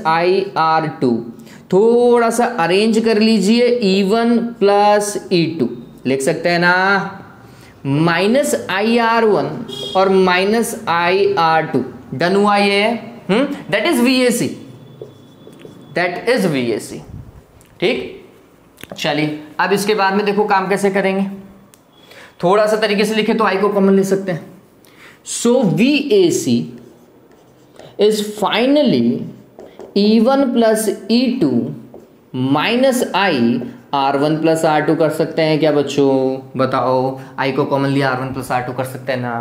IR2। थोड़ा सा अरेंज कर लीजिए, E1 + E2 लिख सकते हैं ना, -IR1 और -IR2। डन हुआ ये, that is VAC, that is VAC। ठीक, चलिए अब इसके बाद में देखो काम कैसे करेंगे, थोड़ा सा तरीके से लिखे तो I को कॉमन ले सकते हैं। सो VAC is finally E1 + E2 - IR1 + R2 कर सकते हैं क्या बच्चों, बताओ। I को कॉमन लिया, R1 + R2 कर सकते हैं ना,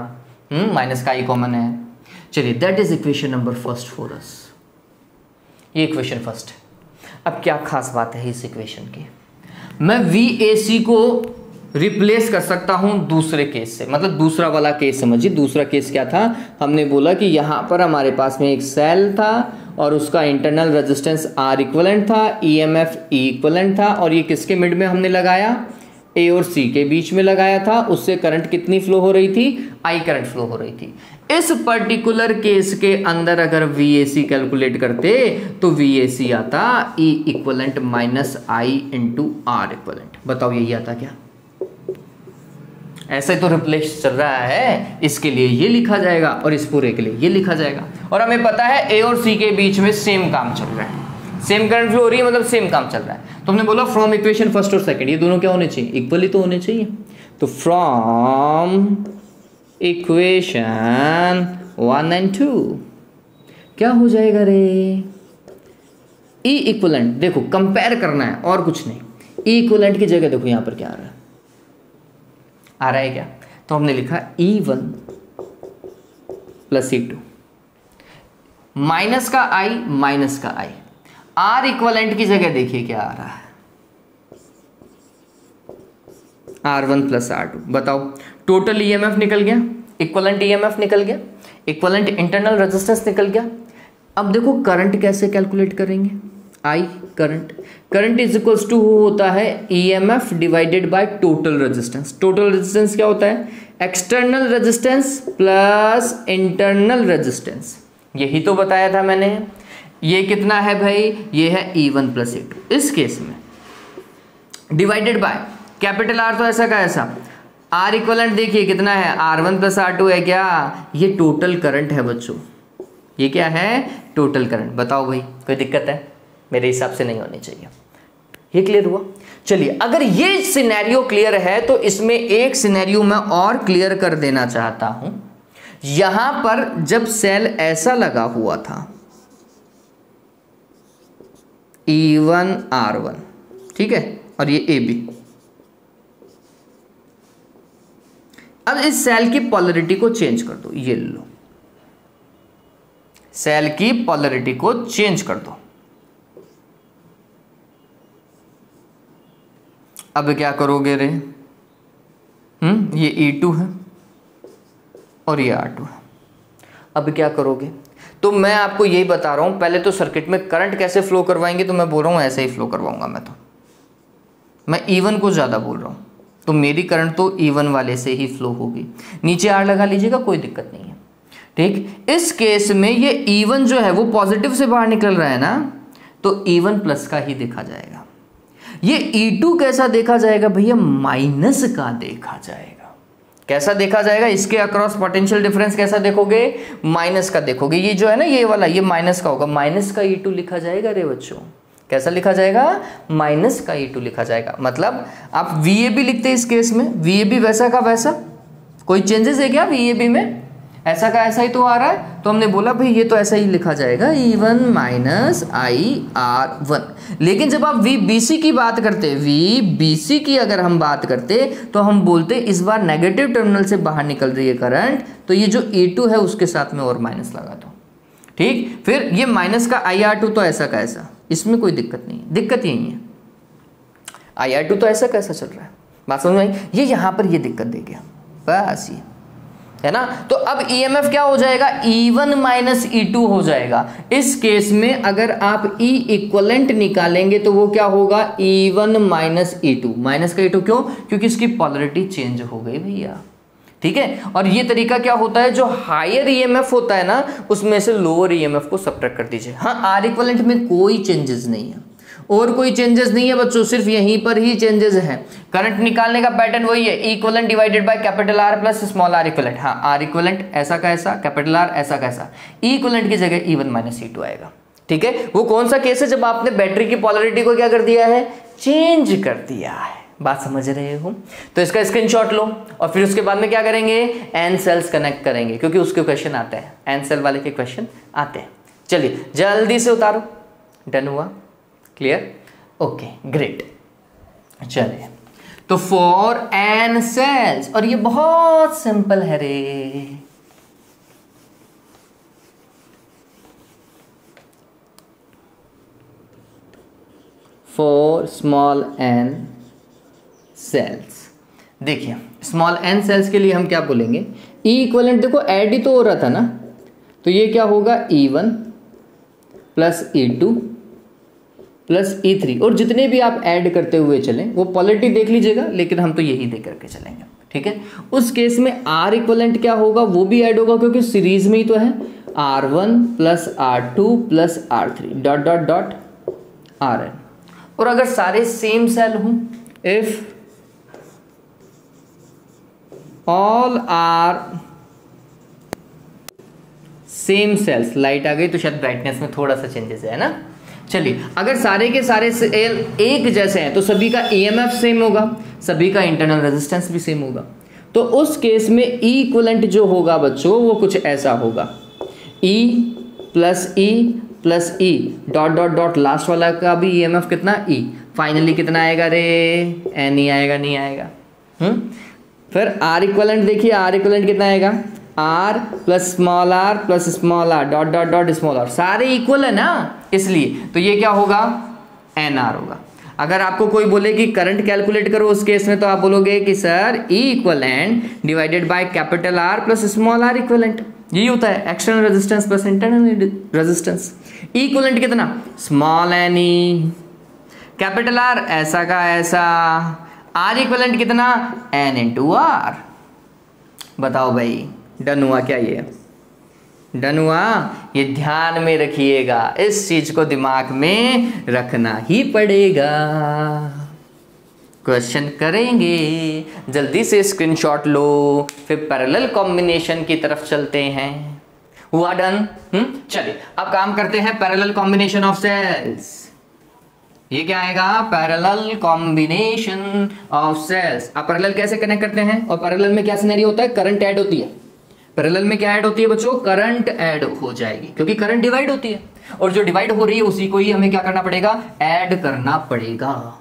माइनस का I कॉमन है। चलिए that is equation number first for us, ये इक्वेशन फर्स्ट। अब क्या खास बात है इस इक्वेशन की, मैं VAC को रिप्लेस कर सकता हूं दूसरे केस से, मतलब दूसरा वाला केस समझिए। दूसरा केस क्या था, हमने बोला कि यहां पर हमारे पास में एक सेल था और उसका इंटरनल रेजिस्टेंस R इक्विवेलेंट था, EMF E इक्विवेलेंट था, और ये किसके मिड में हमने लगाया, ए और सी के बीच में लगाया था, उससे करंट कितनी फ्लो हो रही थी, आई करंट फ्लो हो रही थी। इस पर्टिकुलर केस के अंदर अगर VAC कैलकुलेट करते तो VAC आता E equivalent minus I into R equivalent. बताओ यही आता क्या? ऐसे तो रिप्लेस चल रहा है, इसके लिए ये लिखा जाएगा और इस पूरे के लिए ये लिखा जाएगा। और हमें पता है ए और सी के बीच में सेम काम चल रहा है, सेम करंट फ्लो हो रही है, मतलब सेम काम चल रहा है। तो हमने बोला फ्रॉम इक्वेशन फर्स्ट और सेकंड, ये दोनों क्या होने चाहिए, इक्वली तो होने चाहिए। तो फ्रॉम इक्वेशन 1 एंड 2 क्या हो जाएगा रे, ई इक्वलेंट। देखो कंपेयर करना है और कुछ नहीं, ई इक्वलेंट की जगह देखो यहां पर क्या आ रहा है क्या, तो हमने लिखा E1 प्लस E2 माइनस का आई, आर इक्वलेंट की जगह देखिए क्या आ रहा है, R1 प्लस R2। बताओ टोटल EMF निकल गया, इक्वलेंट EMF निकल गया, इक्वलेंट इंटरनल रेजिस्टेंस निकल गया। अब देखो करंट कैसे कैलकुलेट करेंगे, I current is equals to होता है EMF divided by total resistance. Total resistance क्या होता है, external resistance plus internal resistance, यही तो बताया था मैंने। ये कितना है भाई, ये है E1 प्लस E2। इस केस में डिवाइडेड बाय कैपिटल R तो ऐसा का ऐसा, R इक्वलेंट देखिए कितना है, R1 प्लस R2 है क्या, ये टोटल करंट है बच्चों, ये क्या है, टोटल करंट। बताओ भाई कोई दिक्कत है, मेरे हिसाब से नहीं होनी चाहिए। ये क्लियर हुआ? चलिए अगर ये सिनेरियो क्लियर है तो इसमें एक सिनेरियो मैं और क्लियर कर देना चाहता हूं। यहां पर जब सेल ऐसा लगा हुआ था E1 R1, ठीक है, और ये AB, अब इस सेल की पोलैरिटी को चेंज कर दो, ये लो, सेल की पोलैरिटी को चेंज कर दो। अब क्या करोगे रे, ये E2 है और ये R2 है। अब क्या करोगे, तो मैं आपको यही बता रहा हूं, पहले तो सर्किट में करंट कैसे फ्लो करवाएंगे, तो मैं बोल रहा हूं ऐसे ही फ्लो करवाऊंगा मैं E1 को ज्यादा बोल रहा हूं, तो मेरी करंट तो E1 वाले से ही फ्लो होगी। नीचे R लगा लीजिएगा, कोई दिक्कत नहीं है, ठीक। इस केस में ये E1 जो है वो पॉजिटिव से बाहर निकल रहा है ना, तो E1 प्लस का ही देखा जाएगा। ये E2 कैसा देखा जाएगा भैया, माइनस का देखा जाएगा। कैसा देखा जाएगा, इसके अक्रॉस पोटेंशियल डिफरेंस कैसा देखोगे, माइनस का देखोगे। ये जो है ना ये वाला, ये माइनस का होगा, माइनस का E2 लिखा जाएगा रे बच्चों। कैसा लिखा जाएगा, माइनस का E2 लिखा जाएगा। मतलब आप VAB लिखते हैं इस केस में, VAB वैसा का वैसा, कोई चेंजेस है क्या VAB में, ऐसा का ऐसा ही तो आ रहा है। तो हमने बोला भाई ये तो ऐसा ही लिखा जाएगा, E1 माइनस IR1। लेकिन जब आप VBC की बात करते, VBC की अगर हम बात करते तो हम बोलते इस बार नेगेटिव टर्मिनल से बाहर निकल रही है करंट, तो ये जो E2 है उसके साथ में और माइनस लगा दो, ठीक। फिर ये माइनस का IR2 तो ऐसा का ऐसा, इसमें कोई दिक्कत नहीं है, दिक्कत यही है, IR2 तो ऐसा कैसा चल रहा है, बात समझ में आई। ये यहाँ पर ये दिक्कत दे गया, बस ये है ना। तो अब EMF क्या हो जाएगा, E1 माइनस E2 हो जाएगा। इस केस में अगर आप E इक्वलेंट निकालेंगे तो वो क्या होगा, E1 माइनस E2। माइनस का E2 क्यों, क्योंकि इसकी पोलैरिटी चेंज हो गई भैया, ठीक है। और ये तरीका क्या होता है, जो हायर EMF होता है ना उसमें से लोअर EMF को सब्ट्रैक्ट कर दीजिए। हाँ, R इक्वलेंट में कोई चेंजेस नहीं है और कोई चेंजेस नहीं है बच्चों, सिर्फ यहीं पर ही चेंजेस है। करंट निकालने का पैटर्न वही है, equivalent divided by capital R plus small r equivalent. हाँ, R इक्वलेंट ऐसा का ऐसा, कैपिटल R ऐसा का ऐसा, इक्वलेंट की जगह E1 माइनस E2 आएगा, ठीक है। वो कौन सा केस है, जब आपने बैटरी की पोलैरिटी को क्या कर दिया है, चेंज कर दिया है। बात समझ रहे हो? तो इसका स्क्रीनशॉट लो और फिर उसके बाद में क्या करेंगे, एन सेल्स कनेक्ट करेंगे, क्योंकि उसके क्वेश्चन आते हैं, एन सेल वाले के क्वेश्चन आते हैं। चलिए जल्दी से उतारो, डन हुआ, क्लियर, ओके ग्रेट। चलिए तो फॉर एन सेल्स, और ये बहुत सिंपल है रे, फॉर स्मॉल एन सेल्स। देखिए स्मॉल एन सेल्स के लिए हम क्या बोलेंगे, E इक्वलेंट देखो ऐड ही तो हो रहा था ना, तो ये क्या होगा E1 plus E2 plus E3, और जितने भी आप ऐड करते हुए चलें वो पॉलिटी देख लीजिएगा, लेकिन हम तो यही दे करके चलेंगे, ठीक है। उस केस में R इक्वलेंट क्या होगा, वो भी ऐड होगा क्योंकि सीरीज में ही तो है, R1 plus R2 plus R3 dot dot dot Rn। और अगर सारे सेम सेल हों, if all are same cells, light आ गई तो शायद ब्राइटनेस में थोड़ा सा चेंजेस है ना। चलिए, अगर सारे के सारे सेल एक जैसे हैं तो सभी का EMF सेम होगा, सभी का इंटरनल रेजिस्टेंस भी सेम होगा। तो उस केस में E इक्विवेलेंट जो होगा बच्चों वो कुछ ऐसा होगा, E plus E dot dot dot last वाला का भी EMF कितना E, फाइनली कितना आएगा रे, नहीं आएगा, नहीं आएगा। फिर R इक्विवेलेंट देखिए, R इक्विवेलेंट कितना आएगा, R plus small r dot dot dot small r, सारे इक्वल है ना, इसलिए तो ये क्या होगा, NR होगा। अगर आपको कोई बोले कि करंट कैलकुलेट करो उस केस में, तो आप बोलोगे कि sir E equivalent divided by capital R plus small r equivalent, यही होता है external resistance plus internal resistance. E equivalent कितना, स्मॉल n, कैपिटल R ऐसा का ऐसा, R इक्वलेंट कितना, N इंटू R। बताओ भाई, डन हुआ क्या, ये डन हुआ, ये ध्यान में रखिएगा, इस चीज को दिमाग में रखना ही पड़ेगा। क्वेश्चन करेंगे, जल्दी से स्क्रीनशॉट लो, फिर पैरेलल कॉम्बिनेशन की तरफ चलते हैं। हुआ डन? चलिए अब काम करते हैं पैरेलल कॉम्बिनेशन ऑफ सेल्स। ये क्या आएगा, पैरेलल कॉम्बिनेशन ऑफ सेल्स। अब पैरेलल कैसे कनेक्ट करते हैं, और पैरेलल में क्या सिनेरियो होता है, करंट ऐड होती है। पैरेलल में क्या ऐड होती है बच्चों, करंट ऐड हो जाएगी, क्योंकि करंट डिवाइड होती है, और जो डिवाइड हो रही है उसी को ही हमें क्या करना पड़ेगा, ऐड करना पड़ेगा।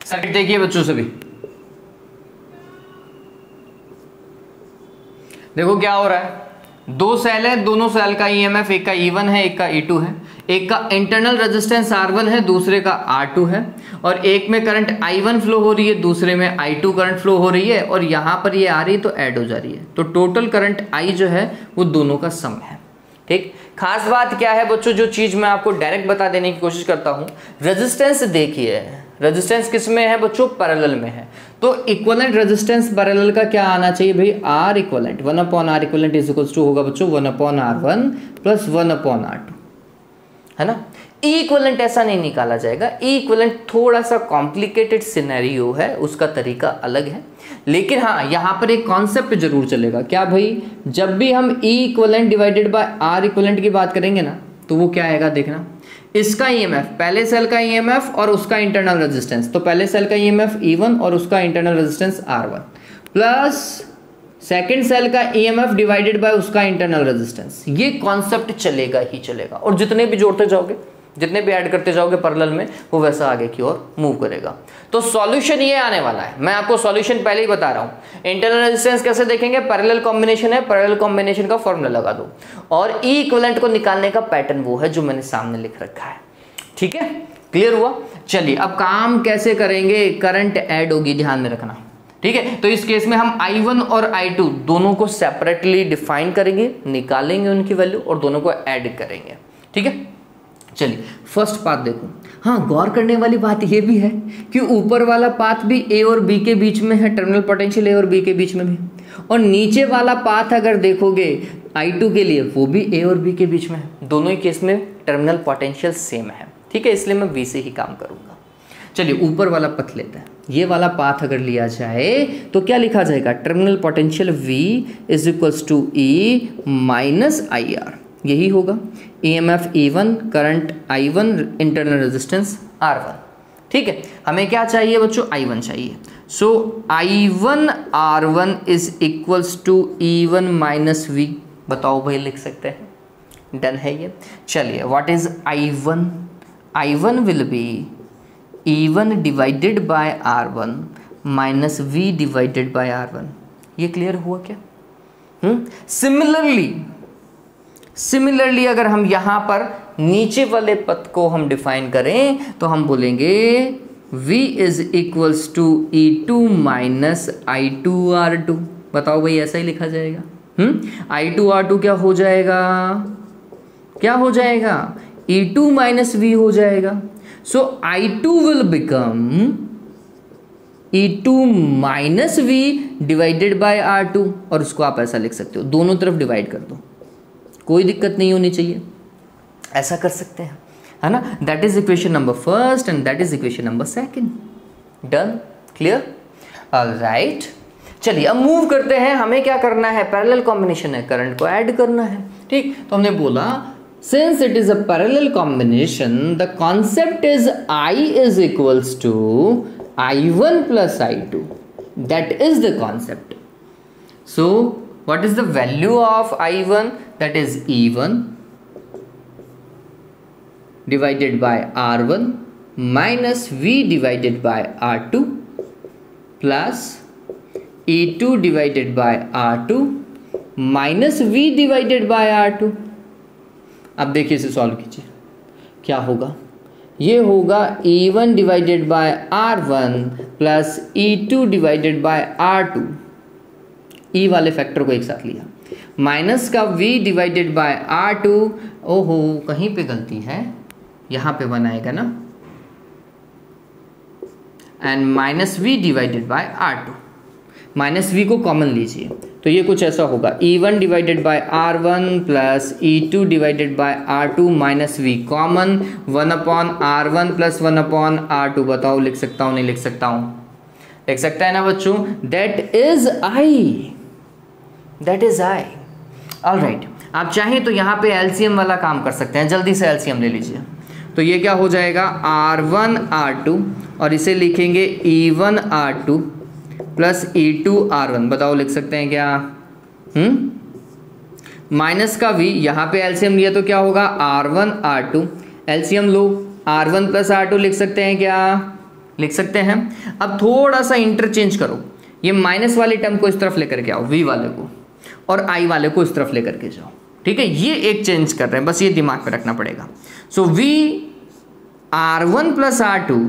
सर्किट देखिए बच्चों सभी, देखो क्या हो रहा है, दो सेल है, दोनों सेल का EMF, एक का E1 है, एक का E2 है, एक का इंटरनल रेजिस्टेंस R1 है, दूसरे का R2 है, और एक में करंट I1 फ्लो हो रही है, दूसरे में I2 करंट फ्लो हो रही है, और यहां पर ये आ रही है तो ऐड हो जा रही है, तो टोटल करंट I जो है वो दोनों का सम है। ठीक, खास बात क्या है बच्चों, जो चीज मैं आपको डायरेक्ट बता देने की कोशिश करता हूं, रेजिस्टेंस देखिए, रेजिस्टेंस किस में है बच्चों, पैरेलल में है, तो इक्विवेलेंट रेजिस्टेंस पैरेलल का क्या आना चाहिए भाई, R equivalent, 1 upon R equivalent is equals to होगा बच्चों 1 upon R1 plus 1 upon R2, है ना। E इक्विवेलेंट ऐसा नहीं निकाला जाएगा, E इक्विवेलेंट थोड़ा सा कॉम्प्लिकेटेड सिनेरियो है, उसका तरीका अलग है, लेकिन हाँ यहाँ पर एक कॉन्सेप्ट जरूर चलेगा, क्या भाई, जब भी हम E equivalent divided by R equivalent की बात करेंगे ना, तो वो क्या आएगा देखना, इसका EMF, पहले सेल का EMF और उसका इंटरनल रेजिस्टेंस, तो पहले सेल का EMF E1 और उसका internal resistance R1 plus second cell का EMF डिवाइडेड बाय उसका इंटरनल रेजिस्टेंस। ये कॉन्सेप्ट चलेगा ही चलेगा, और जितने भी जोड़ते जाओगे, जितने भी ऐड करते जाओगे पैरेलल में, वो वैसा आगे की ओर मूव करेगा। तो सॉल्यूशन ये आने वाला है, मैं आपको सॉल्यूशन पहले ही बता रहा हूं। इंटरनल रेजिस्टेंस कैसे देखेंगे, पैरेलल कॉम्बिनेशन है, पैरेलल कॉम्बिनेशन का फॉर्मूला लगा दो, और E इक्विवेलेंट को निकालने का पैटर्न वो है जो मैंने सामने लिख रखा है। ठीक है, क्लियर हुआ। चलिए अब काम कैसे करेंगे, करंट ऐड होगी, ध्यान में रखना। ठीक है, तो इस केस में हम I1 और I2 दोनों को सेपरेटली डिफाइन करेंगे, निकालेंगे उनकी वैल्यू और दोनों को ऐड करेंगे। ठीक है, चलिए फर्स्ट पार्ट देखो, हाँ, गौर करने वाली बात ये भी है कि ऊपर वाला पाथ भी ए और बी के बीच में है, टर्मिनल पोटेंशियल ए और बी के बीच में भी, और नीचे वाला पाथ अगर देखोगे I2 के लिए वो भी ए और बी के बीच में है। दोनों ही केस में टर्मिनल पोटेंशियल सेम है, ठीक है, इसलिए मैं V से ही काम करूंगा। चलिए ऊपर वाला पथ लेते हैं। ये वाला पाथ अगर लिया जाए तो क्या लिखा जाएगा, terminal potential V is equals to E minus IR, यही होगा। EMF E1, current I1, internal resistance R1, ठीक है। हमें क्या चाहिए बच्चों, I1 चाहिए। So I1 R1 is equals to E1 minus V, बताओ भाई, लिख सकते हैं, डन है ये। चलिए what is I1, I1 will be E1 divided by R1 minus V divided by R1। ये क्लियर हुआ क्या? सिमिलरली अगर हम यहां पर नीचे वाले पथ को हम डिफाइन करें तो हम बोलेंगे V is equals to E2 minus I2 R2। बताओ भाई, ऐसा ही लिखा जाएगा। I2 R2 क्या हो जाएगा, क्या हो जाएगा, E2 माइनस V हो जाएगा। So I2 will become E2 minus V divided by R2, और उसको आप ऐसा लिख सकते हो, दोनों तरफ डिवाइड कर दो, कोई दिक्कत नहीं होनी चाहिए, ऐसा कर सकते हैं, है ना। That is equation number first and that is equation number second. Done, clear, alright. चलिए अब मूव करते हैं। हमें क्या करना है, पैरेलल कॉम्बिनेशन है, करंट को ऐड करना है, ठीक। तो हमने बोला since it is a parallel combination, the concept is I is equals to I1 plus I2. That is the concept. So what is the value of I1? That is E1 divided by R1 minus V divided by R2 plus E2 divided by R2 minus V divided by R2। अब देखिए इसे सॉल्व कीजिए, क्या होगा, ये होगा E1 divided by R1 plus E2 divided by R2, E वाले फैक्टर को एक साथ लिया, माइनस का V डिवाइडेड बाय R2, ओहो कहीं पे गलती है, यहाँ पे बनाएगा ना, and minus V divided by R2, minus V को कॉमन लीजिए तो ये कुछ ऐसा होगा, E1 divided by R1 plus E2 divided by R2 minus V common, 1 upon R1 plus 1 upon R2। बताओ लिख सकता हूँ, नहीं लिख सकता हूँ, लिख सकता है ना बच्चों, that is I, that is I। Alright, आप चाहें तो यहाँ पे एलसीएम वाला काम कर सकते हैं, जल्दी से एलसीएम ले लीजिए। तो ये क्या हो जाएगा, R1 R2, और इसे लिखेंगे E1 R2 plus E2 R1। बताओ लिख सकते हैं क्या, माइनस का V, यहाँ पे एलसीएम लिया तो क्या होगा, R1 R2, एलसीएम लो, R1 प्लस R2 लिख सकते हैं क्या, लिख सकते हैं। अब थोड़ा सा इंटरचेंज करो, ये माइनस वाली टर्म को इस तरफ लेकर के आओ, V वाले को, और I वाले को इस तरफ लेकर के जाओ, ठीक है, ये एक चेंज कर रहे हैं, बस ये दिमाग में रखना पड़ेगा। सो V R1 plus R2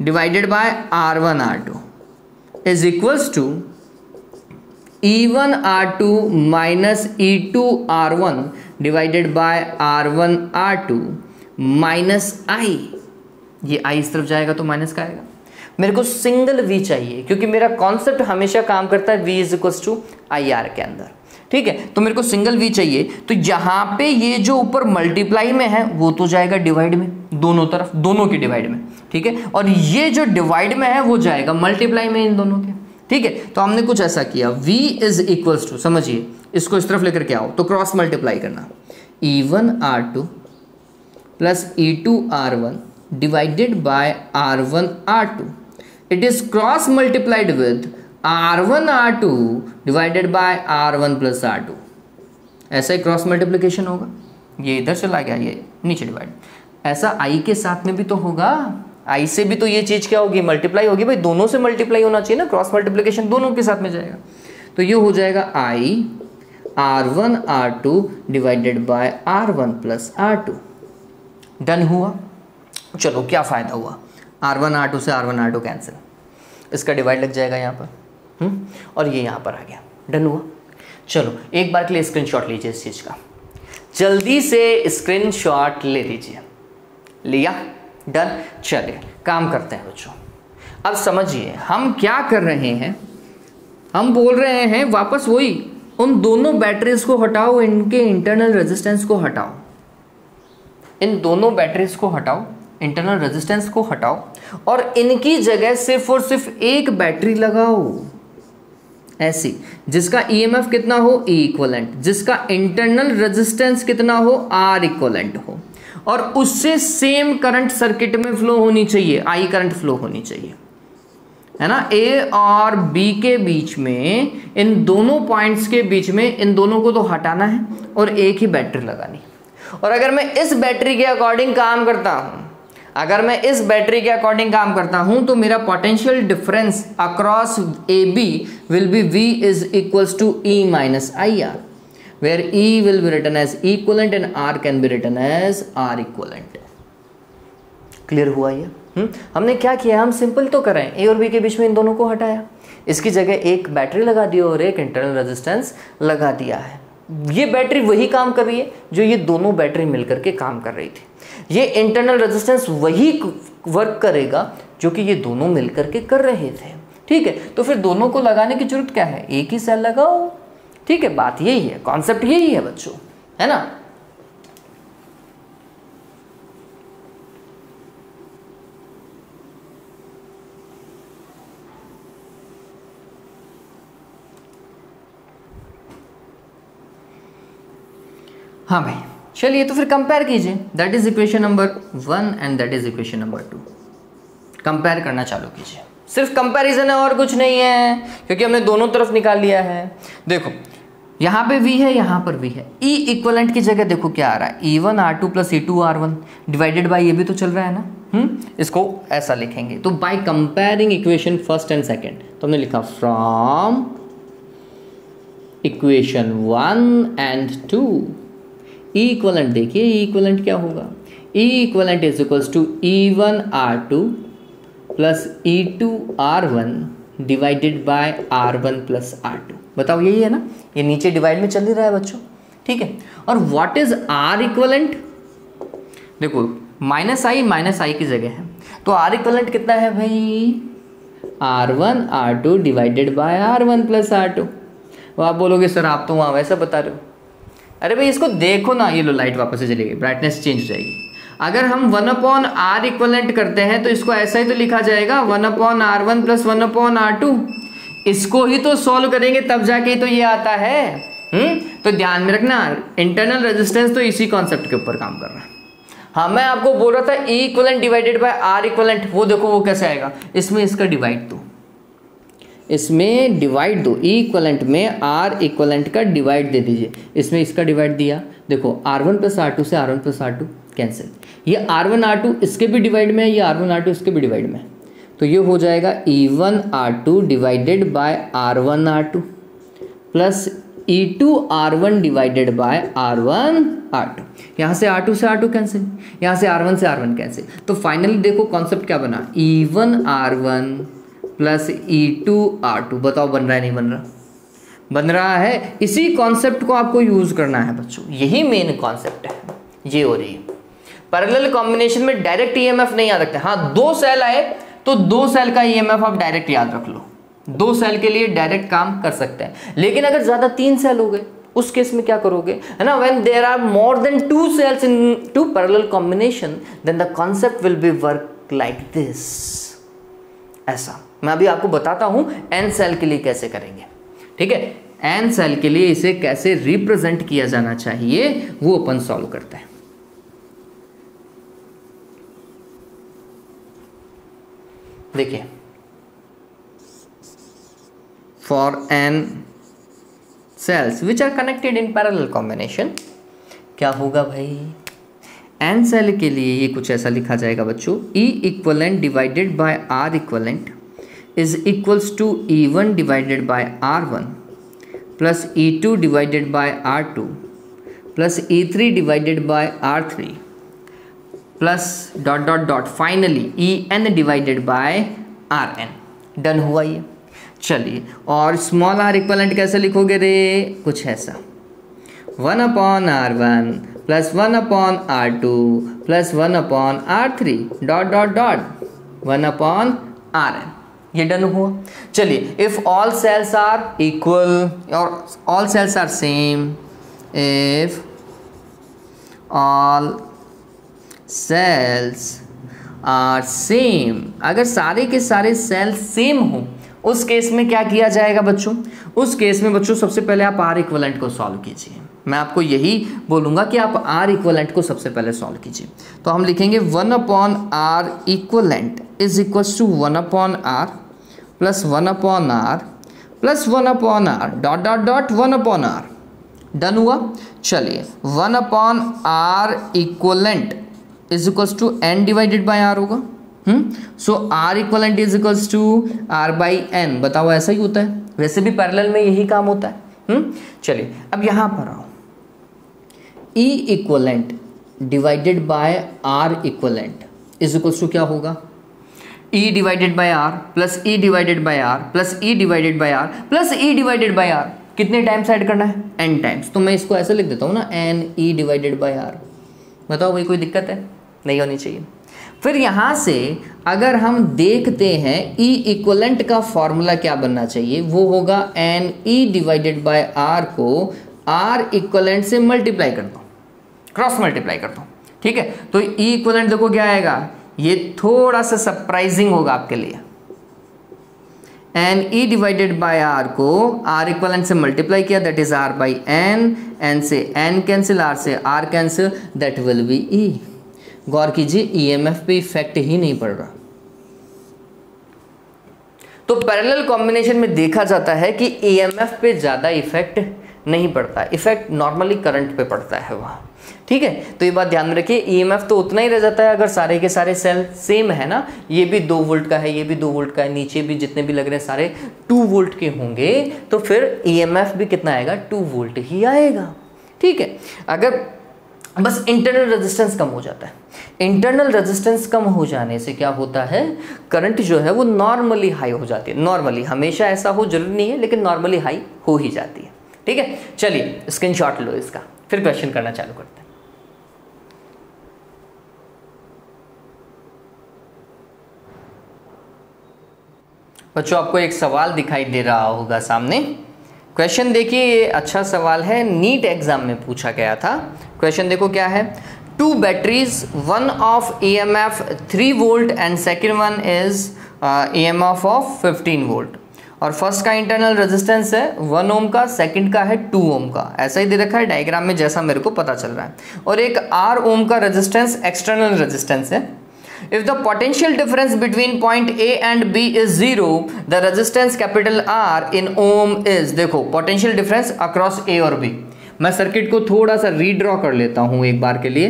divided by R1 R2 is equals to E1 R2 minus E2 R1 divided by R1 R2 minus I। ये I इस तरफ जाएगा तो माइनस का आएगा। मेरे को सिंगल V चाहिए क्योंकि मेरा कॉन्सेप्ट हमेशा काम करता है V is equals to IR के अंदर, ठीक है। तो मेरे को सिंगल V चाहिए, तो यहाँ पे ये जो ऊपर मल्टीप्लाई में है वो तो जाएगा डिवाइड में, दोनों तरफ, दोनों की डिवाइड में, ठीक है, और ये जो डिवाइड में है वो जाएगा मल्टीप्लाई में इन दोनों के, ठीक है। तो हमने कुछ ऐसा किया, V इज इक्वल्स टू, समझिए इसको इस तरफ लेकर के आओ तो क्रॉस मल्टीप्लाई करना, E1 R2 plus E2 R1 divided by R1 R2, it is cross multiplied with R1 R2 divided by R1 plus R2। ऐसा ही क्रॉस मल्टीप्लिकेशन होगा, ये इधर चला गया, ये नीचे डिवाइड, ऐसा I के साथ में भी तो होगा, I से भी तो ये चीज क्या होगी, मल्टीप्लाई होगी भाई, दोनों से मल्टीप्लाई होना चाहिए ना, क्रॉस मल्टीप्लिकेशन दोनों के साथ में जाएगा, तो ये हो जाएगा I R1 R2 divided by R1 plus R2। Done हुआ। चलो क्या फायदा हुआ, R1 R2 से R1 R2 कैंसिल, इसका डिवाइड लग जाएगा यहाँ पर, और ये यहाँ पर आ गया, डन हुआ। चलो एक बार के लिए स्क्रीनशॉट लीजिए इस चीज़ का। जल्दी से स्क्रीनशॉट ले लीजिए। लिया? डन। चलिए काम करते हैं बच्चों। अब समझिए हम क्या कर रहे हैं। हम बोल रहे हैं वापस वही, उन दोनों बैटरीज को हटाओ, इनके इंटरनल रेजिस्टेंस को हटाओ, इन दोनों बैटरीज को हटाओ, इंटरनल रेजिस्टेंस को हटाओ और इनकी जगह सिर्फ और सिर्फ एक बैटरी लगाओ ऐसी, जिसका ईएमएफ कितना हो, E इक्वलेंट, जिसका इंटरनल रेजिस्टेंस कितना हो, R इक्वलेंट हो, और उससे सेम करंट सर्किट में फ्लो होनी चाहिए, I करंट फ्लो होनी चाहिए, है ना। A और B के बीच में, इन दोनों पॉइंट्स के बीच में इन दोनों को तो हटाना है और एक ही बैटरी लगानी। और अगर मैं इस बैटरी के अकॉर्डिंग काम करता हूं, अगर मैं इस बैटरी के अकॉर्डिंग काम करता हूं तो मेरा potential difference across AB will be V is equals to E minus IR, where E will be written as equivalent and R can be written as R equivalent. Clear हुआ ये? हमने क्या किया, हम सिंपल तो करें, A और B के बीच में इन दोनों को हटाया, इसकी जगह एक बैटरी लगा दी और एक इंटरनल रेजिस्टेंस लगा दिया है। ये बैटरी वही काम कर रही है जो ये दोनों बैटरी मिलकर के काम कर रही थी। ये इंटरनल रेजिस्टेंस वही वर्क करेगा जो कि ये दोनों मिलकर के कर रहे थे। ठीक है, तो फिर दोनों को लगाने की जरूरत क्या है, एक ही सेल लगाओ। ठीक है, बात यही है, कॉन्सेप्ट यही है बच्चों, है ना। हाँ भाई, चलिए तो फिर कंपेयर कीजिए। That is equation number 1 and that is equation number 2। Compare करना चालू कीजिए, सिर्फ कंपैरिजन है और कुछ नहीं है, क्योंकि हमने दोनों तरफ निकाल लिया है। देखो यहाँ पे V है, यहाँ पर V है। E इक्वलेंट की जगह देखो क्या आ रहा है, E1 R2 plus E2 R1 divided by, ये भी तो चल रहा है ना। इसको ऐसा लिखेंगे, तो by comparing equation first and second, तो हमने लिखा from equation 1 and 2 E equivalent, देखिए E इक्वलेंट क्या होगा, E equivalent is equals to E1 R2 plus E2 R1 divided by R1 plus R2। बताओ यही है ना, ये नीचे डिवाइड में चल ही रहा है बच्चों। ठीक है, और व्हाट इज R इक्वलेंट, देखो माइनस आई की जगह है, तो R इक्वलेंट कितना है भाई, R1 R2 divided by R1 plus R2। वो आप बोलोगे सर आप तो वहाँ वैसा बता रहे हो, अरे भाई इसको देखो ना, ये लो लाइट वापस से चली गई, ब्राइटनेस चेंज हो जाएगी। अगर हम 1/R इक्वलेंट करते हैं तो इसको ऐसा ही तो लिखा जाएगा 1/R1 प्लस 1/R2। इसको ही तो सॉल्व करेंगे तब जाके तो ये आता है। तो ध्यान में रखना, इंटरनल रेजिस्टेंस तो इसी कॉन्सेप्ट के ऊपर काम कर रहा है। हाँ, मैं आपको बोल रहा था E equivalent divided by R equivalent, वो देखो वो कैसे आएगा, इसमें इसका डिवाइड दो, इसमें डिवाइड दो, E इक्वलेंट में R इक्वलेंट का डिवाइड दे दीजिए, इसमें इसका डिवाइड दिया, देखो R1 प्लस R2 से R1 प्लस R2 कैंसिल, ये R1 R2 इसके भी डिवाइड में है, ये R1 R2 इसके भी डिवाइड में है, तो ये हो जाएगा E1 R2 divided by R1 R2 plus E2 R1 divided by R1 R2। यहाँ से R2 से R2 कैंसिल, यहाँ से R1 से R1 कैंसिल, तो फाइनली देखो कॉन्सेप्ट क्या बना, E1 R1 plus E2 R2। बताओ बन रहा है नहीं बन रहा, बन रहा है। इसी कॉन्सेप्ट को आपको यूज करना है बच्चों, यही मेन कॉन्सेप्ट है ये हो रही है। पैरेलल कॉम्बिनेशन में डायरेक्ट ईएमएफ नहीं याद रखते, हाँ 2 सेल आए तो 2 सेल का ईएमएफ आप डायरेक्ट याद रख लो, 2 सेल के लिए डायरेक्ट काम कर सकते हैं। लेकिन अगर ज्यादा 3 सेल हो गए उस केस में क्या करोगे, है ना, when there are more than 2 cells in to parallel combination then the concept will be work like this. ऐसा मैं अभी आपको बताता हूं n सेल के लिए कैसे करेंगे। ठीक है, n सेल के लिए इसे कैसे रिप्रेजेंट किया जाना चाहिए वो अपन सॉल्व करते हैं। देखिए, for n cells which are connected in parallel combination क्या होगा भाई, n सेल के लिए ये कुछ ऐसा लिखा जाएगा बच्चों, E equivalent divided by R equivalent is equals to E1 divided by R1 plus E2 divided by R2 plus E3 divided by R3 plus dot dot dot finally En divided by Rn। Done हुआ ये। चलिए, और स्मॉल r इक्वलेंट कैसे लिखोगे रे, कुछ ऐसा 1/R1 plus 1/R2 plus 1/R3 dot dot dot 1/Rn। ये डन हुआ। चलिए, if all cells are equal और all cells are same, if all cells are same, अगर सारे के सारे सेल सेम हो उस केस में क्या किया जाएगा बच्चों? उस केस में बच्चों सबसे पहले आप आर इक्वलेंट को सॉल्व कीजिए। मैं आपको यही बोलूँगा कि आप आर इक्वलेंट को सबसे पहले सॉल्व कीजिए। तो हम लिखेंगे 1/R equivalent is equals to 1/R plus 1/R plus 1/R dot dot dot 1/R। Done हुआ। चलिए, 1/R equivalent is equals to n divided by r होगा। So R equivalent is equals to R by n। बताओ, ऐसा ही होता है? वैसे भी पैरेलल में यही काम होता है। चलिए, अब यहां पर आओ। E equivalent divided by R equivalent is equals to क्या होगा? E divided by R plus E divided by R plus E divided by R plus E divided by R। कितने टाइम्स ऐड करना है? n times. तो मैं इसको ऐसे लिख देता हूँ ना, n E divided by R। बताओ भाई, कोई दिक्कत है? नहीं होनी चाहिए। फिर यहाँ से अगर हम देखते हैं E इक्वलेंट का फॉर्मूला क्या बनना चाहिए, वो होगा n E divided by R को R इक्वलेंट से मल्टीप्लाई कर दो, क्रॉस मल्टीप्लाई कर दो। ठीक है, तो E इक्वलेंट देखो क्या आएगा, ये थोड़ा सा सरप्राइजिंग होगा आपके लिए। n E divided by R को R इक्वलेंट से मल्टीप्लाई किया, that is R by n से n कैंसिल, R से R cancel, that will B E। गौर कीजिए, EMF पे इफेक्ट ही नहीं पड़ रहा। तो पैरेलल कॉम्बिनेशन में देखा जाता है कि EMF पे ज़्यादा इफेक्ट नहीं पड़ता, इफेक्ट नॉर्मली करंट पे पड़ता है वहाँ। ठीक है, तो ये बात ध्यान में रखिए। EMF तो उतना ही रह जाता है अगर सारे के सारे सेल सेम है ना। ये भी 2 वोल्ट का है, ये भी 2 वोल्ट का है, नीचे भी जितने भी लग रहे हैं सारे 2 वोल्ट के होंगे, तो फिर EMF भी कितना आएगा? 2 वोल्ट ही आएगा। ठीक है, अगर बस इंटरनल रेजिस्टेंस कम हो जाता है। इंटरनल रेजिस्टेंस कम हो जाने से क्या होता है, करंट जो है वो नॉर्मली हाई हो जाती है। नॉर्मली, हमेशा ऐसा हो जरूरी नहीं है, लेकिन नॉर्मली हाई हो ही जाती है। ठीक है, चलिए स्क्रीनशॉट लो इसका, फिर क्वेश्चन करना चालू करते हैं। बच्चों, आपको एक सवाल दिखाई दे रहा होगा सामने। क्वेश्चन देखिए, ये अच्छा सवाल है, नीट एग्जाम में पूछा गया था। क्वेश्चन देखो क्या है। 2 batteries, one of EMF 3 volt and second one is EMF of 15 volt, और फर्स्ट का इंटरनल रेजिस्टेंस है 1 ओम का, सेकंड का है 2 ओम का। ऐसा ही दे रखा है डायग्राम में जैसा मेरे को पता चल रहा है। और एक R ओम का रेजिस्टेंस एक्सटर्नल रेजिस्टेंस है। If the potential difference between point A and B is 0, the resistance capital R in ohm is, देखो potential difference across A और B। मैं सर्किट को थोड़ा सा रीड्रॉ कर लेता हूं एक बार के लिए।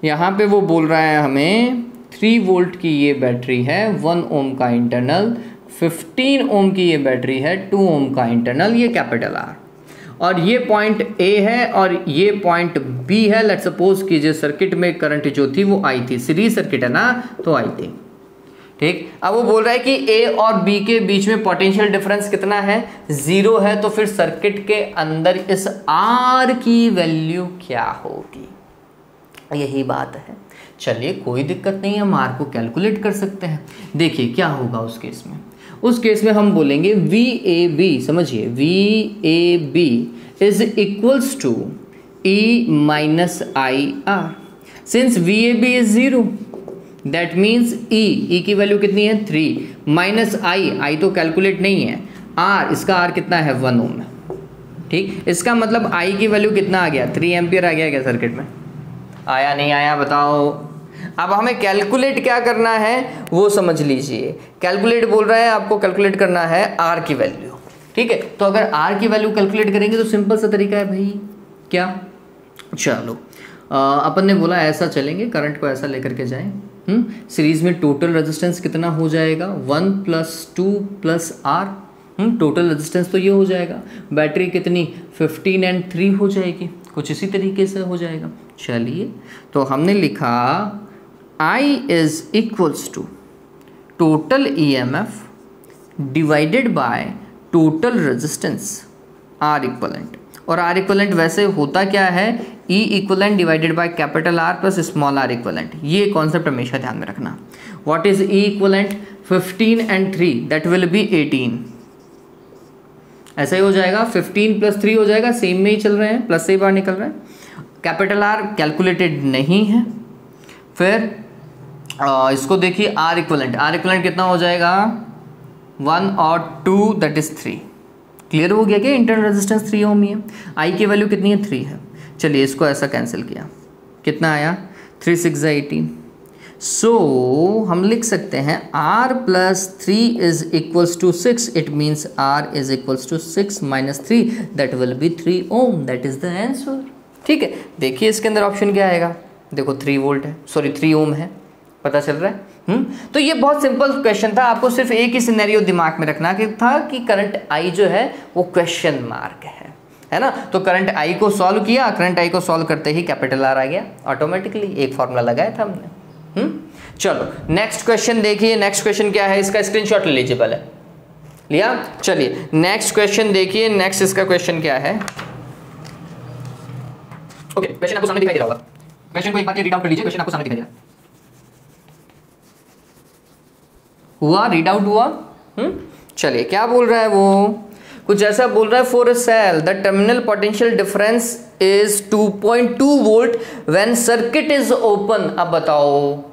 यहां पे वो बोल रहा है हमें 3 वोल्ट की ये बैटरी है, 1 ओम का इंटरनल, 15 ओम की ये बैटरी है, 2 ओम का इंटरनल, ये कैपिटल R, और ये पॉइंट A है और ये पॉइंट B है। लेट्स सपोज कीजिए सर्किट में करंट जो थी वो आई थी, सीरीज सर्किट है ना, तो आई थी। ठीक, अब वो बोल रहा है कि A और B के बीच में पोटेंशियल डिफरेंस कितना है? 0 है। तो फिर सर्किट के अंदर इस R की वैल्यू क्या होगी, यही बात है। चलिए, कोई दिक्कत नहीं है, हम R को कैलकुलेट कर सकते हैं। देखिए क्या होगा उस केस में। उस केस में हम बोलेंगे VAB, समझिए, VAB is equals to E minus IR। Since VAB is 0, that means E की वैल्यू कितनी है? 3 माइनस I तो कैलकुलेट नहीं है, R, इसका R कितना है? 1 ओम है। ठीक, इसका मतलब I की वैल्यू कितना आ गया? 3 एम्पियर आ गया क्या सर्किट में? आया नहीं आया बताओ। अब हमें कैलकुलेट क्या करना है वो समझ लीजिए। कैलकुलेट बोल रहा है आपको, कैलकुलेट करना है R की वैल्यू। ठीक है, तो अगर R की वैल्यू कैलकुलेट करेंगे तो सिंपल सा तरीका है भाई, क्या? चलो, अपन ने बोला ऐसा चलेंगे, करंट को ऐसा लेकर के जाएं। सीरीज में टोटल रेजिस्टेंस कितना हो जाएगा? 1 + 2 + R। टोटल रेजिस्टेंस तो ये हो जाएगा। बैटरी कितनी? 15 एंड 3 हो जाएगी, कुछ इसी तरीके से हो जाएगा। चलिए, तो हमने लिखा I is equals to total EMF divided by total resistance R equivalent. और R इक्वलेंट वैसे होता क्या है, E equivalent divided by capital R plus small r equivalent. ये कॉन्सेप्ट हमेशा ध्यान में रखना। What is E equivalent? 15 and 3 that will be 18। ऐसा ही हो जाएगा, 15 + 3 हो जाएगा, सेम में ही चल रहे हैं, प्लस से ही बाहर निकल रहे हैं। कैपिटल R कैलकुलेटेड नहीं है। फिर इसको देखिए R इक्वलेंट कितना हो जाएगा, 1 और 2 दैट इज 3। क्लियर हो गया क्या? इंटरनल रेजिस्टेंस 3 ओम ही है। आई की वैल्यू कितनी है? 3 है। चलिए इसको ऐसा कैंसिल किया, कितना आया? 3 6 18। सो हम लिख सकते हैं R + 3 is equals to 6। It means R is equals to 6 - 3 that will be 3 ohm. That is the answer. ठीक है, देखिए इसके अंदर ऑप्शन क्या आएगा। देखो 3 वोल्ट है, सॉरी 3 ओम है, पता चल रहा है। तो ये बहुत सिंपल क्वेश्चन था। आपको सिर्फ एक ही सिनेरियो दिमाग में रखना था कि करंट I जो है वो क्वेश्चन मार्क है ना। तो करंट I को सॉल्व किया, करंट I को सॉल्व करते ही कैपिटल R आ गया ऑटोमेटिकली। एक फॉर्मूला लगाया था हमने। चलो नेक्स्ट क्वेश्चन देखिए। नेक्स्ट क्वेश्चन क्या है, इसका स्क्रीनशॉट ले लीजिए पहले। लिया? चलिए नेक्स्ट क्वेश्चन देखिए। नेक्स्ट इसका क्वेश्चन क्या है। ओके, क्वेश्चन आपको सामने दिखाई दे रहा होगा। क्वेश्चन को एक बार रीड आउट कर लीजिए। क्वेश्चन आपको सामने दिखाई दे रहा है। हुआ? रीड आउट हुआ? चलिए क्या बोल रहा है वो, कुछ ऐसा बोल रहा है। For a cell the terminal potential difference is 2.2 volt when circuit is open. अब बताओ,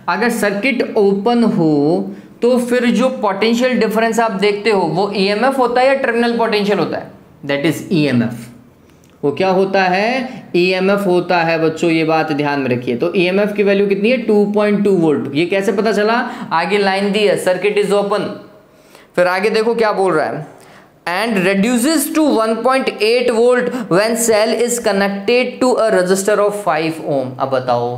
अगर सर्किट ओपन हो तो फिर जो पोटेंशियल डिफरेंस आप देखते हो वो EMF होता है या टर्मिनल पोटेंशियल होता है? That is EMF। वो क्या होता है? EMF होता है बच्चों, ये बात ध्यान में रखिए। तो EMF की वैल्यू कितनी है? 2.2 वोल्ट। ये कैसे पता चला? आगे लाइन दी है, सर्किट इज ओपन। फिर आगे देखो क्या बोल रहा है, and reduces to 1.8 volt when cell is connected to a resistor of 5 ohm. अब बताओ,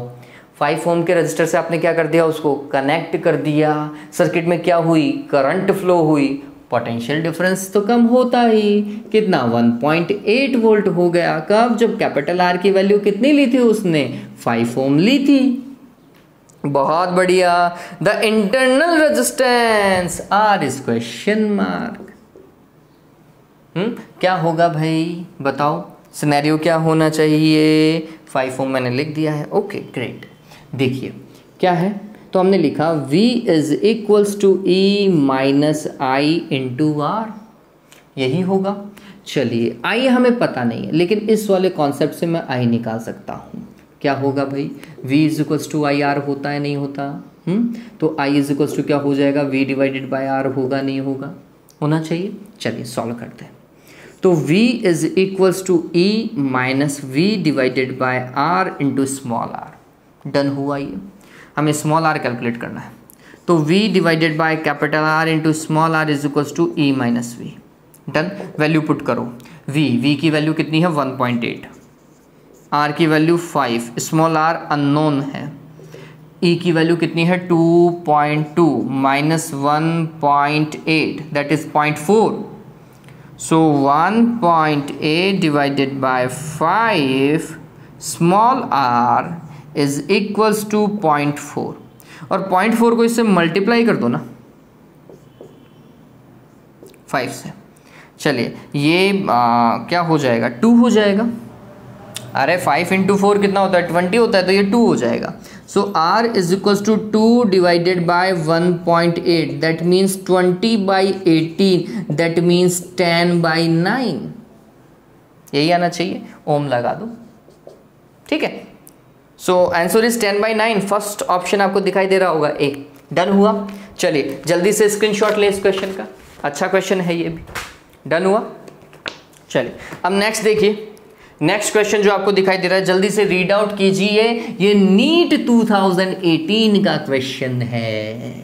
5 ओम के रजिस्टर से आपने क्या कर दिया? उसको कनेक्ट कर दिया। सर्किट में क्या हुई? करंट फ्लो हुई। पोटेंशियल डिफरेंस तो कम होता ही, कितना? 1.8 वोल्ट हो गया। कब? जब कैपिटल R की वैल्यू कितनी ली थी उसने? 5 ओम ली थी। बहुत बढ़िया। The internal resistance R is question mark. क्या होगा भाई बताओ, सिनेरियो क्या होना चाहिए? 5 ओम मैंने लिख दिया है। Okay great. देखिए क्या है, तो हमने लिखा V is equals to E minus I into R, यही होगा। चलिए I हमें पता नहीं है, लेकिन इस वाले कॉन्सेप्ट से मैं I निकाल सकता हूँ। क्या होगा भाई? V is equals to I R होता है नहीं होता? तो I इज इक्वल्स टू क्या हो जाएगा? V डिवाइडेड बाय R होगा नहीं होगा? होना चाहिए। चलिए सॉल्व करते हैं। तो V is equals to E minus V divided by R into small r। Done हुआ ये। हमें स्मॉल r कैलकुलेट करना है। तो V divided by capital R into small r is equals to E minus V। Done. Value put करो। V की वैल्यू कितनी है? 1.8। R की वैल्यू 5, स्मॉल r अननोन है। E की वैल्यू कितनी है? 2.2 minus 1.8 that is 0.4। So 1.8 divided by 5 small r is equals to 0.4, और 0.4 को इससे मल्टीप्लाई कर दो ना 5 से। चलिए ये क्या हो जाएगा? 2 हो जाएगा। अरे 5 इंटू 4 कितना होता है? 20 होता है, तो ये 2 हो जाएगा। So r is equals to 2 divided by 1.8 that means 20/18 that means 10/9। यही आना चाहिए। ओम लगा दो। ठीक है। So answer is 10/9। First option आपको दिखाई दे रहा होगा ए। डन हुआ। चलिए जल्दी से स्क्रीनशॉट ले इस क्वेश्चन का, अच्छा क्वेश्चन है ये भी। डन हुआ। चलिए अब नेक्स्ट देखिए। नेक्स्ट क्वेश्चन जो आपको दिखाई दे रहा है जल्दी से रीड आउट कीजिए। ये नीट 2018 का क्वेश्चन है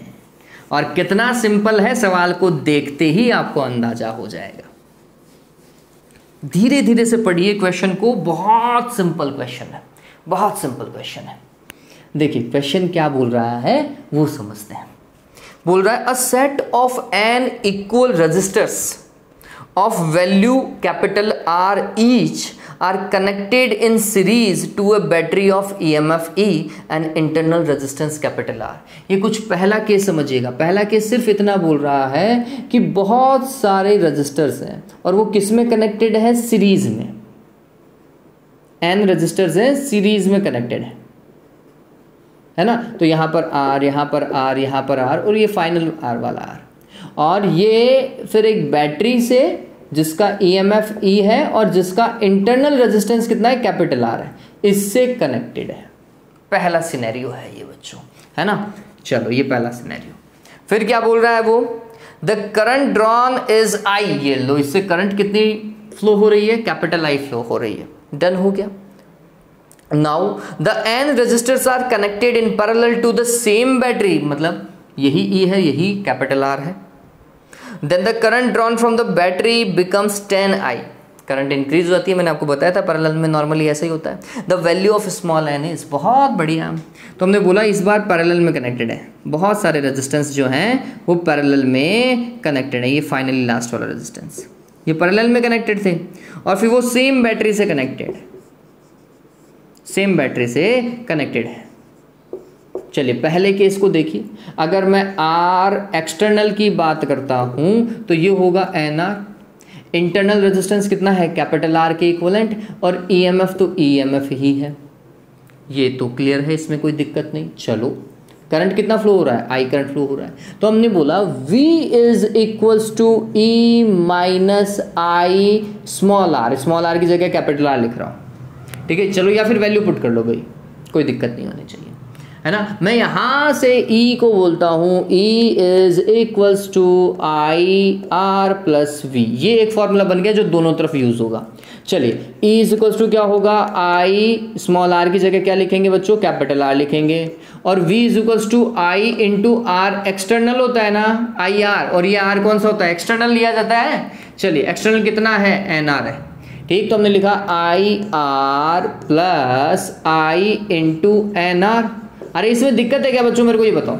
और कितना सिंपल है, सवाल को देखते ही आपको अंदाजा हो जाएगा। धीरे धीरे से पढ़िए क्वेश्चन को, बहुत सिंपल क्वेश्चन है, बहुत सिंपल क्वेश्चन है। देखिए क्वेश्चन क्या बोल रहा है वो समझते हैं। बोल रहा है a set of N equal resistors of value capital R each are connected in series to a battery of EMF E and internal resistance capital R। ये कुछ पहला केस समझिएगा। पहला केस सिर्फ इतना बोल रहा है कि बहुत सारे रजिस्टर्स हैं और वो किस में कनेक्टेड है, सीरीज में। N रजिस्टर्स हैं, सीरीज में कनेक्टेड है ना। तो यहाँ पर R, यहाँ पर R, यहाँ पर R और ये फाइनल R वाला R, और ये फिर एक बैटरी से जिसका EMF E है और जिसका इंटरनल रेजिस्टेंस कितना है, कैपिटल R है, इससे कनेक्टेड है। पहला सिनेरियो है ये बच्चों, है ना। चलो ये पहला सिनेरियो। फिर क्या बोल रहा है वो, the current drawn is I। ये लो, इससे करंट कितनी फ्लो हो रही है, कैपिटल I फ्लो हो रही है। डन हो गया। Now the N resistors are connected in parallel to the same battery, मतलब यही E है, यही कैपिटल R है। Then the current drawn from the battery becomes 10I। Current increase हो जाती है, मैंने आपको बताया था पैरेलल में नॉर्मली ऐसा ही होता है। The value of small n is, बहुत बढ़िया। तो हमने बोला इस बार पैरेलल में कनेक्टेड है, बहुत सारे रेजिस्टेंस जो हैं वो पैरेलल में कनेक्टेड है। ये फाइनली लास्ट वाला रेजिस्टेंस, ये पैरेलल में कनेक्टेड थे और फिर वो सेम बैटरी से कनेक्टेड, सेम बैटरी से कनेक्टेड है। चलिए पहले केस को देखिए। अगर मैं R एक्सटर्नल की बात करता हूं तो ये होगा NR। इंटरनल रेजिस्टेंस कितना है, कैपिटल R के इक्विवेलेंट, और EMF तो EMF ही है। ये तो क्लियर है, इसमें कोई दिक्कत नहीं। चलो करंट कितना फ्लो हो रहा है, I करंट फ्लो हो रहा है। तो हमने बोला V is equals to E minus I small r। Small r की जगह कैपिटल R लिख रहा हूँ, ठीक है। चलो या फिर वैल्यू पुट कर लो भाई, कोई दिक्कत नहीं होनी चाहिए, है ना। मैं यहां से E को बोलता हूं E is equals to IR plus V। ये एक फॉर्मूला बन गया जो दोनों तरफ यूज होगा। चलिए E इज इक्वल्स टू क्या होगा, I स्मॉल r की जगह क्या लिखेंगे बच्चों, कैपिटल R लिखेंगे, और V is equals to I into R external होता है ना, IR, और ये R कौन सा होता है, एक्सटर्नल लिया जाता है। चलिए एक्सटर्नल कितना है, NR है, ठीक। तो हमने लिखा IR plus I into NR। अरे इसमें दिक्कत है क्या बच्चों, मेरे को ये बताओ,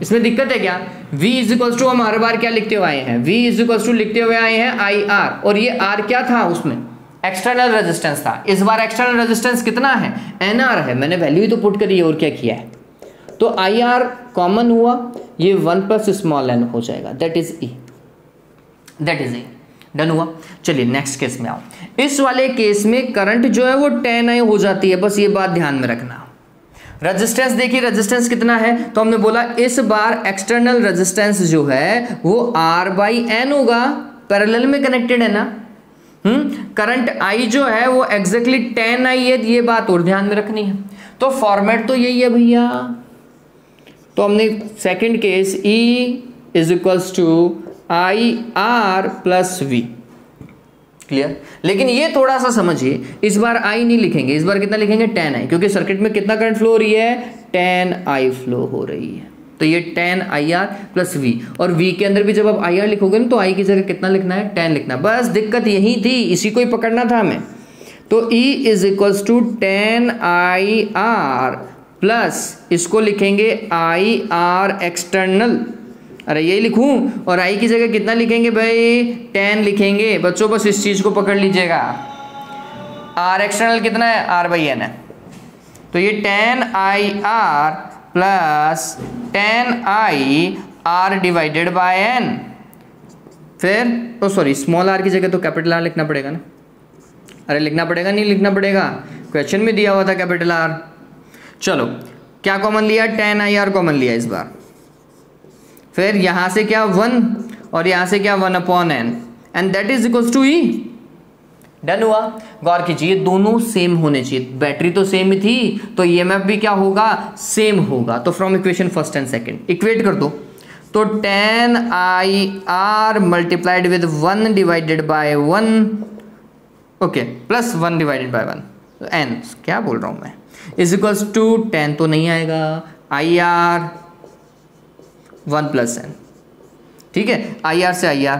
इसमें दिक्कत है क्या। V इज इक्वल्स टू हम हर बार क्या लिखते हुए आए हैं, V इज इक्वल्स टू लिखते हुए आए हैं IR, और ये R क्या था, उसमें एक्सटर्नल रेजिस्टेंस था। इस बार एक्सटर्नल रेजिस्टेंस कितना है, NR है। मैंने वैल्यू ही तो पुट करी है और क्या किया है। तो IR कॉमन हुआ, ये 1 प्लस स्मॉल n हो जाएगा, that is E, that is E। Done हुआ। चलिए नेक्स्ट केस में आओ। इस वाले केस में करंट जो है वो 10I हो जाती है, बस ये बात ध्यान में रखना। रेजिस्टेंस देखिए, रेजिस्टेंस कितना है, तो हमने बोला इस बार एक्सटर्नल रेजिस्टेंस जो है वो R/N होगा, पैरेलल में कनेक्टेड है ना। करंट I जो है वो एग्जैक्टली 10I है, ये बात और ध्यान में रखनी है। तो फॉर्मेट तो यही है भैया। तो हमने second case E is equals to IR plus V, clear. लेकिन ये थोड़ा सा समझिए, इस बार I नहीं लिखेंगे, इस बार कितना लिखेंगे, 10I, क्योंकि सर्किट में कितना करंट फ्लो हो रही है, 10I फ्लो हो रही है। तो ये 10IR प्लस V, और V के अंदर भी जब आप IR लिखोगे ना तो I की जगह कितना लिखना है, 10 लिखना है। बस दिक्कत यही थी, इसी को ही पकड़ना था हमें। तो E is equals to 10IR plus इसको लिखेंगे IR एक्सटर्नल। अरे यही लिखूं, और I की जगह कितना लिखेंगे भाई, 10 लिखेंगे बच्चों, बस इस चीज को पकड़ लीजिएगा। R एक्सटर्नल कितना है, R/N है। तो ये 10IR plus 10IR divided by N। फिर सॉरी, स्मॉल r की जगह तो कैपिटल R लिखना पड़ेगा ना। अरे लिखना पड़ेगा, नहीं लिखना पड़ेगा, क्वेश्चन में दिया हुआ था कैपिटल R। चलो क्या कॉमन लिया, 10IR कॉमन लिया इस बार। फिर यहां से क्या 1 और यहां से क्या 1/n, and that is equals to E। Done हुआ। गौर कीजिए दोनों सेम होने चाहिए, बैटरी तो सेम ही थी तो EMF भी क्या होगा, सेम होगा। तो from equation first and second equate कर दो। तो 10IR multiplied with 1 divided by 1, okay, plus 1 divided by 1, n क्या बोल रहा हूं मैं, इज इक्वल्स टू 10 तो नहीं आएगा, IR 1 प्लस n, ठीक है। IR से IR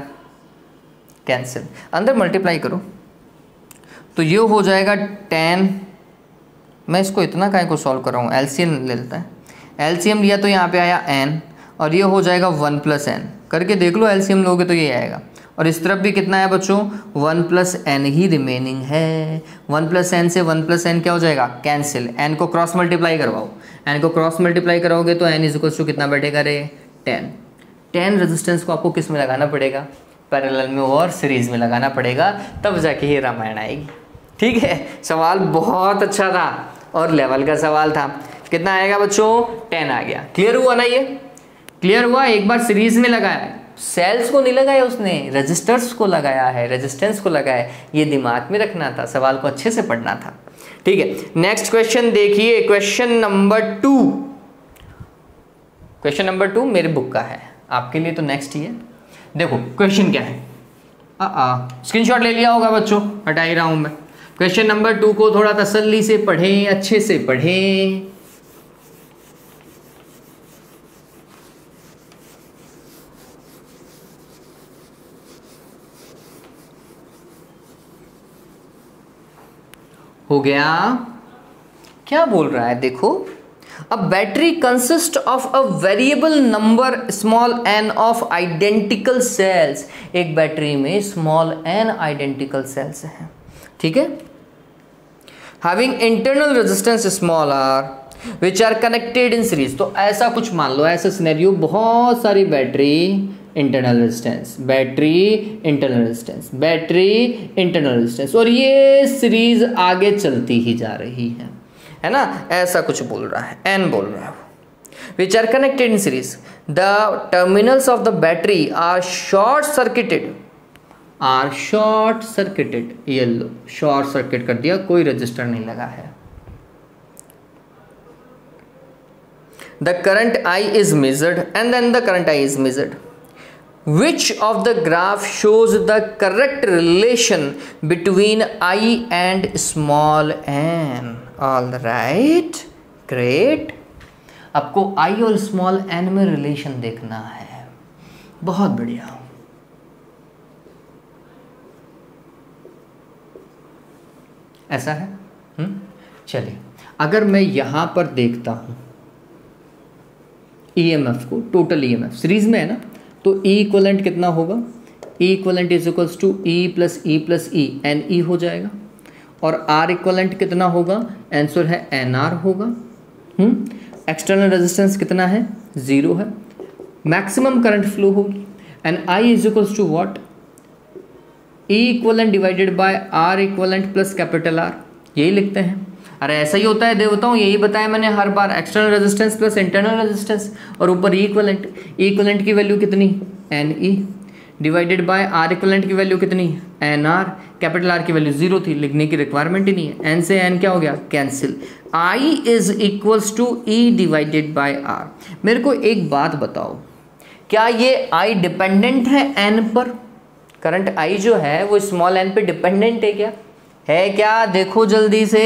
कैंसिल, अंदर मल्टीप्लाई करो तो ये हो जाएगा 10। मैं इसको इतना काहे को सॉल्व कर रहा हूँ, LCM ले लेता है। LCM लिया तो यहाँ पे आया n, और ये हो जाएगा 1 प्लस n, करके देख लो, LCM लोगे तो ये आएगा और इस तरफ भी कितना है बच्चों, 1 प्लस एन ही रिमेनिंग है। 1 प्लस एन से 1 प्लस एन क्या हो जाएगा, कैंसिल। एन को क्रॉस मल्टीप्लाई करवाओ, एन को क्रॉस मल्टीप्लाई करोगे तो एन इज इक्वल टू कितना बैठेगा रे, 10। 10 रेजिस्टेंस को आपको किस में लगाना पड़ेगा, पैरेलल में और सीरीज में लगाना पड़ेगा, तब जाके ये रामायण आएगी। ठीक है, सवाल बहुत अच्छा था और लेवल का सवाल था। कितना आएगा बच्चों, 10 आ गया। क्लियर हुआ ना, ये क्लियर हुआ। एक बार सीरीज में लगाया, सेल्स को नहीं लगाया उसने, रजिस्टर्स को लगाया है, रेजिस्टेंस को लगाया है। ये दिमाग में रखना था, सवाल को अच्छे से पढ़ना था। ठीक है, नेक्स्ट क्वेश्चन देखिए, क्वेश्चन नंबर 2। क्वेश्चन नंबर 2 मेरे बुक का है, आपके लिए तो नेक्स्ट ही है। देखो क्वेश्चन क्या है, स्क्रीनशॉट ले लिया होगा बच्चों, हटा ही रहा हूं मैं। क्वेश्चन नंबर 2 को थोड़ा तसल्ली से पढ़ें, अच्छे से पढ़ें। हो गया, क्या बोल रहा है देखो, a battery consist of a variable number small n of identical cells. एक बैटरी में स्मॉल n आइडेंटिकल सेल्स हैं, ठीक है, having internal resistance small r which are connected in series. तो ऐसा कुछ मान लो, ऐसा सिनेरियो, बहुत सारी battery internal resistance, battery internal resistance, battery internal resistance, और ये सीरीज आगे चलती ही जा रही है ना, ऐसा कुछ बोल रहा है, एन बोल रहा है, which are connected in series. The terminals of the battery are short circuited, are short circuited, ये लो शॉर्ट सर्किट कर दिया, कोई रजिस्टर नहीं लगा है। The current I is measured and then the current I is measured. Which of the graph shows the correct relation between I and small n? All right, great. आपको I और small n में रिलेशन देखना है, बहुत बढ़िया। ऐसा है, चलिए, अगर मैं यहां पर देखता हूं EMF को, टोटल EMF सीरीज में है ना, तो E इक्वलेंट कितना होगा, E equivalent is equals to E plus E N E हो जाएगा। और R इक्वलेंट कितना होगा, आंसर है NR होगा। एक्सटर्नल रेजिस्टेंस कितना है, 0 है। मैक्सिमम करंट फ्लो होगी, and I is equals to what, E equivalent divided by R equivalent plus capital R, यही लिखते हैं। अरे ऐसा ही होता है देवताओं, यही बताया मैंने हर बार, external resistance plus internal resistance और ऊपर इक्विवेलेंट। इक्विवेलेंट की वैल्यू कितनी, NE divided by R equivalent की वैल्यू कितनी, NR। कैपिटल R की वैल्यू 0 थी, लिखने की रिक्वायरमेंट ही नहीं है। N से N क्या हो गया, cancel. I is equals to E divided by R। मेरे को एक बात बताओ, क्या ये I डिपेंडेंट है N पर, करंट I जो है वो स्मॉल n पे डिपेंडेंट है क्या, है क्या, देखो जल्दी से,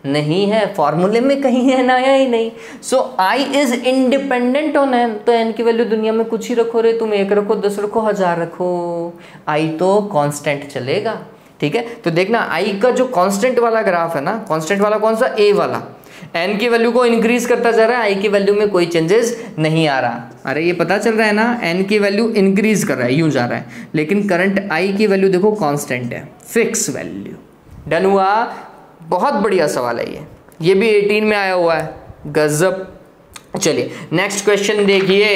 नहीं है, फॉर्मूले में कहीं है ना, या ही नहीं। सो I is independent on n, तो n की वैल्यू दुनिया में कुछ ही रखो रे, तुम 1 रखो, 10 रखो, 1000 रखो, I तो कांस्टेंट चलेगा। ठीक है, तो देखना I का जो कांस्टेंट वाला ग्राफ है ना, कांस्टेंट वाला कौन सा, A वाला, n की वैल्यू को इंक्रीज करता जा रहा है, I की वैल्यू में कोई चेंजेस नहीं आ रहा। अरे ये पता चल रहा है ना, n की वैल्यू इंक्रीज कर रहा है, यूं जा रहा है, लेकिन करंट I की वैल्यू देखो कांस्टेंट है, फिक्स वैल्यू। डन हुआ, बहुत बढ़िया सवाल है ये भी 18 में आया हुआ है, गजब। चलिए नेक्स्ट क्वेश्चन देखिए,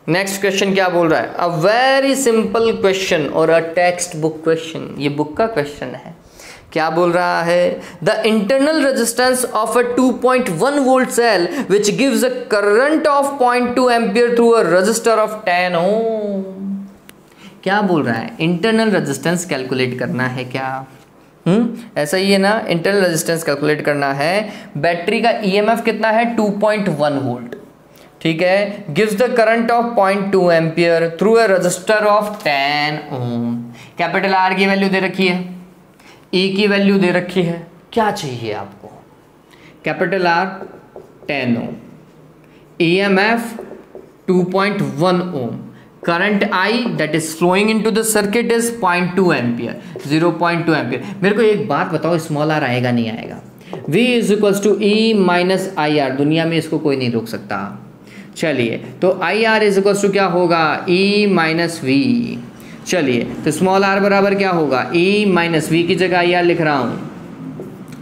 नेक्स्ट क्वेश्चन क्या बोल रहा है, अ वेरी सिंपल क्वेश्चन और अ टेक्स्ट बुक क्वेश्चन, ये बुक का क्वेश्चन है। क्या बोल रहा है, the internal resistance of a 2.1 volt cell which gives a current of 0.2 ampere through a resistor of 10 ohm. क्या बोल रहा है, इंटरनल रेजिस्टेंस कैलकुलेट करना है क्या, ऐसा ही है ना, इंटरनल रेजिस्टेंस कैलकुलेट करना है। बैटरी का EMF कितना है, 2.1 वोल्ट, ठीक है, gives the current of 0.2 ampere through a resistor of 10 ohm. Capital R की वैल्यू दे रखी है, E की वैल्यू दे रखी है, क्या चाहिए आपको, capital R 10 ohm, EMF 2.1 ohm, current I that is flowing into the circuit is 0.2 ampere, 0.2 ampere. मेरे को एक बात बताओ, स्मॉल r आएगा नहीं आएगा, V is equals to E minus IR, दुनिया में इसको कोई नहीं रोक सकता। चलिए, तो IR इज इक्वल्स टू क्या होगा, E माइनस V। चलिए तो स्मॉल आर बराबर क्या होगा, ई माइनस वी की जगह आई आर लिख रहा हूँ,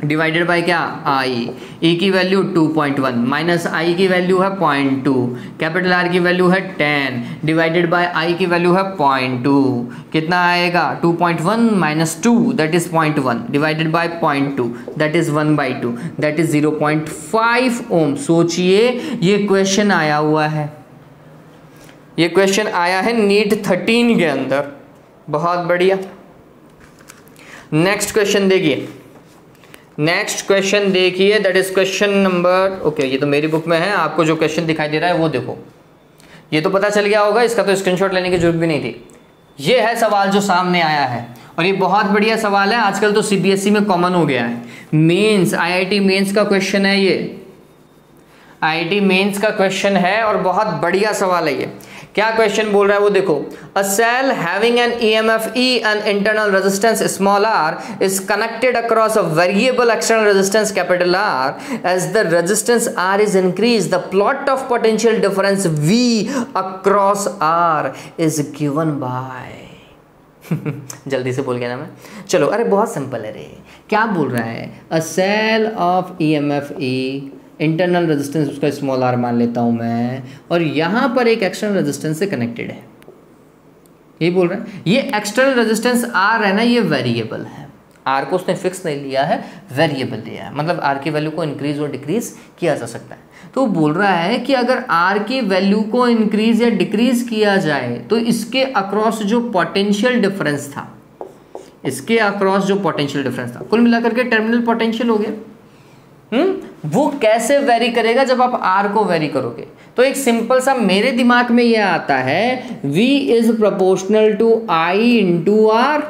डिवाइडेड बाय क्या, आई। ई की वैल्यू 2.1 माइनस आई की वैल्यू है 0.2, कैपिटल आर की वैल्यू है 10 डिवाइडेड बाय आई की वैल्यू है 0.2, कितना आएगा 2.1 minus 2 that is 0.1 divided by 0.2 that is 1/2 that is 0.5 ओम। सोचिए ये क्वेश्चन आया हुआ है, ये क्वेश्चन आया है नीट 13 के अंदर, बहुत बढ़िया। नेक्स्ट क्वेश्चन देखिए, नेक्स्ट क्वेश्चन देखिए that is question number, okay ये तो मेरी बुक में है, आपको जो क्वेश्चन दिखाई दे रहा है वो देखो, ये तो पता चल गया होगा, इसका तो स्क्रीनशॉट लेने की जरूरत भी नहीं थी। ये है सवाल जो सामने आया है और ये बहुत बढ़िया सवाल है, आजकल तो सीबीएसई में कॉमन हो गया है। मेंस, आईआईटी मेंस का क्वेश्चन है ये, आईआईटी मेंस का क्वेश्चन है और बहुत बढ़िया सवाल है ये। क्या क्वेश्चन बोल रहा है वो देखो, a cell having an EMF E and internal resistance small R is connected across a variable external resistance capital R as the resistance R is increase the plot of potential difference V across R is given by जल्दी से बोल गया ना मैं, चलो अरे बहुत सिंपल है रे। क्या बोल रहा है, a cell of EMF E, internal resistance उसका स्मॉल आर मान लेता हूं मैं, और यहां पर एक एक्सटर्नल रेजिस्टेंस से कनेक्टेड है, यही बोल रहा है। ये एक्सटर्नल रेजिस्टेंस आर है ना, ये वेरिएबल है, आर को उसने फिक्स नहीं लिया है, वेरिएबल लिया है, मतलब आर की वैल्यू को इंक्रीज और डिक्रीज किया जा सकता है। तो बोल रहा है कि अगर आर की वैल्यू को इंक्रीज या डिक्रीज किया जाए तो इसके अक्रॉस जो पोटेंशियल डिफरेंस था, इसके अक्रॉस जो पोटेंशियल डिफरेंस था, कुल मिलाकर के टर्मिनल पोटेंशियल हो गया, वो कैसे वेरी करेगा जब आप आर को वेरी करोगे। तो एक सिंपल सा मेरे दिमाग में यह आता है, V is proportional to I into R,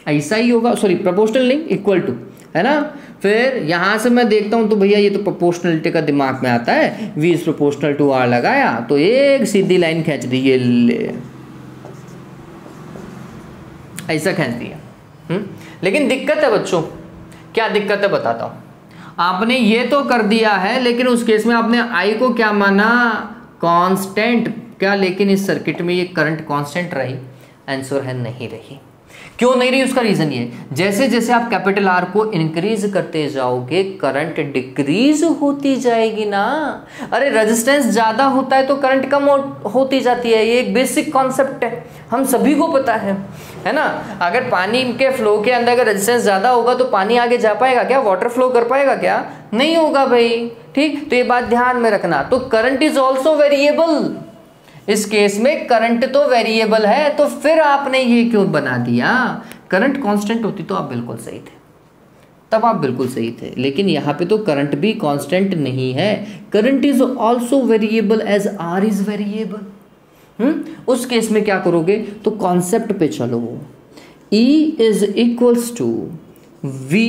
ऐसा ही होगा, सॉरी प्रोपोर्शनल नहीं, इक्वल टू, है ना। फिर यहां से मैं देखता हूं तो भैया ये तो प्रोपोर्शनलिटी का दिमाग में आता है, V is proportional to R लगाया तो एक सीधी लाइन खींच दी, ये ले ऐसा खींच दिया। लेकिन दिक्कत है बच्चों, क्या दिक्कत है बताता हूं। आपने ये तो कर दिया है, लेकिन उस केस में आपने आई को क्या माना, कांस्टेंट, क्या लेकिन इस सर्किट में ये करंट कांस्टेंट रही, आंसर है नहीं रही। क्यों नहीं रही, उसका रीजन ये, जैसे जैसे आप कैपिटल आर को इंक्रीज करते जाओगे करंट डिक्रीज होती जाएगी ना। अरे रेजिस्टेंस ज्यादा होता है तो करंट कम होती जाती है, ये एक बेसिक कॉन्सेप्ट है, हम सभी को पता है ना। अगर पानी के फ्लो के अंदर अगर रेजिस्टेंस ज्यादा होगा तो पानी आगे जा पाएगा क्या, वाटर फ्लो कर पाएगा क्या, नहीं होगा भाई, ठीक। तो ये बात ध्यान में रखना। तो करंट इज ऑल्सो वेरिएबल, इस केस में करंट तो वेरिएबल है, तो फिर आपने ये क्यों बना दिया, करंट कांस्टेंट होती तो आप बिल्कुल सही थे, तब आप बिल्कुल सही थे। लेकिन यहाँ पे तो करंट भी कांस्टेंट नहीं है, current is also variable as R is variable. उस केस में क्या करोगे, तो कॉन्सेप्ट पे चलो, E is equals to V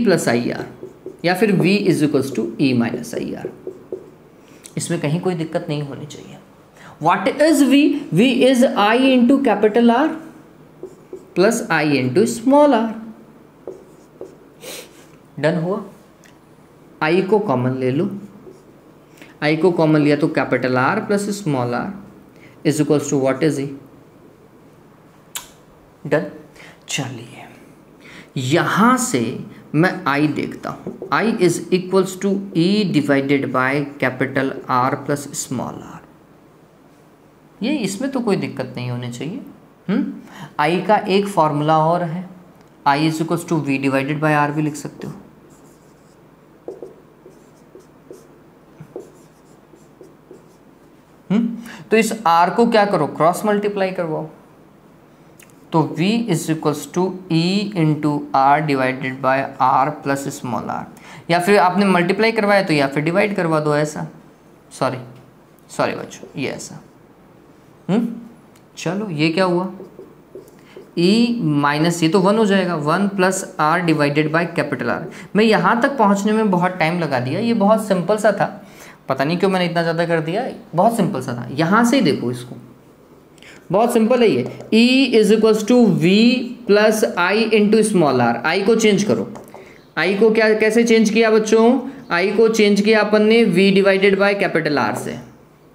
plus I R, या फिर V is equals to E minus I R, इसमें कहीं कोई दिक्कत नहीं होनी चाहिए। What is V, V is I into capital R plus I into small r। Done हुआ। I को कॉमन ले लो, I को कॉमन लिया तो capital R plus small r is equals to what is E। Done. चलिए यहां से मैं I देखता हूं, I is equals to E divided by capital R plus small r। ये इसमें तो कोई दिक्कत नहीं होनी चाहिए। I का एक फॉर्मूला और है, I is equals to V divided by R भी लिख सकते हो। तो इस R को क्या करो, क्रॉस मल्टीप्लाई करवाओ, तो V is equals to E into R divided by R plus small r, या फिर आपने मल्टीप्लाई करवाया तो या फिर डिवाइड करवा दो ऐसा, सॉरी बच्चों ये ऐसा। चलो ये क्या हुआ, E माइनस ये तो 1 हो जाएगा, 1 plus R divided by capital R। मैं यहाँ तक पहुँचने में बहुत टाइम लगा दिया, ये बहुत सिंपल सा था, पता नहीं क्यों मैंने इतना ज़्यादा कर दिया, बहुत सिंपल सा था। यहाँ से ही देखो इसको, बहुत सिंपल है ये, E is equals to V plus I into small r। I को चेंज करो, I को क्या कैसे चेंज किया बच्चों, I को चेंज किया अपन ने V divided by capital R से,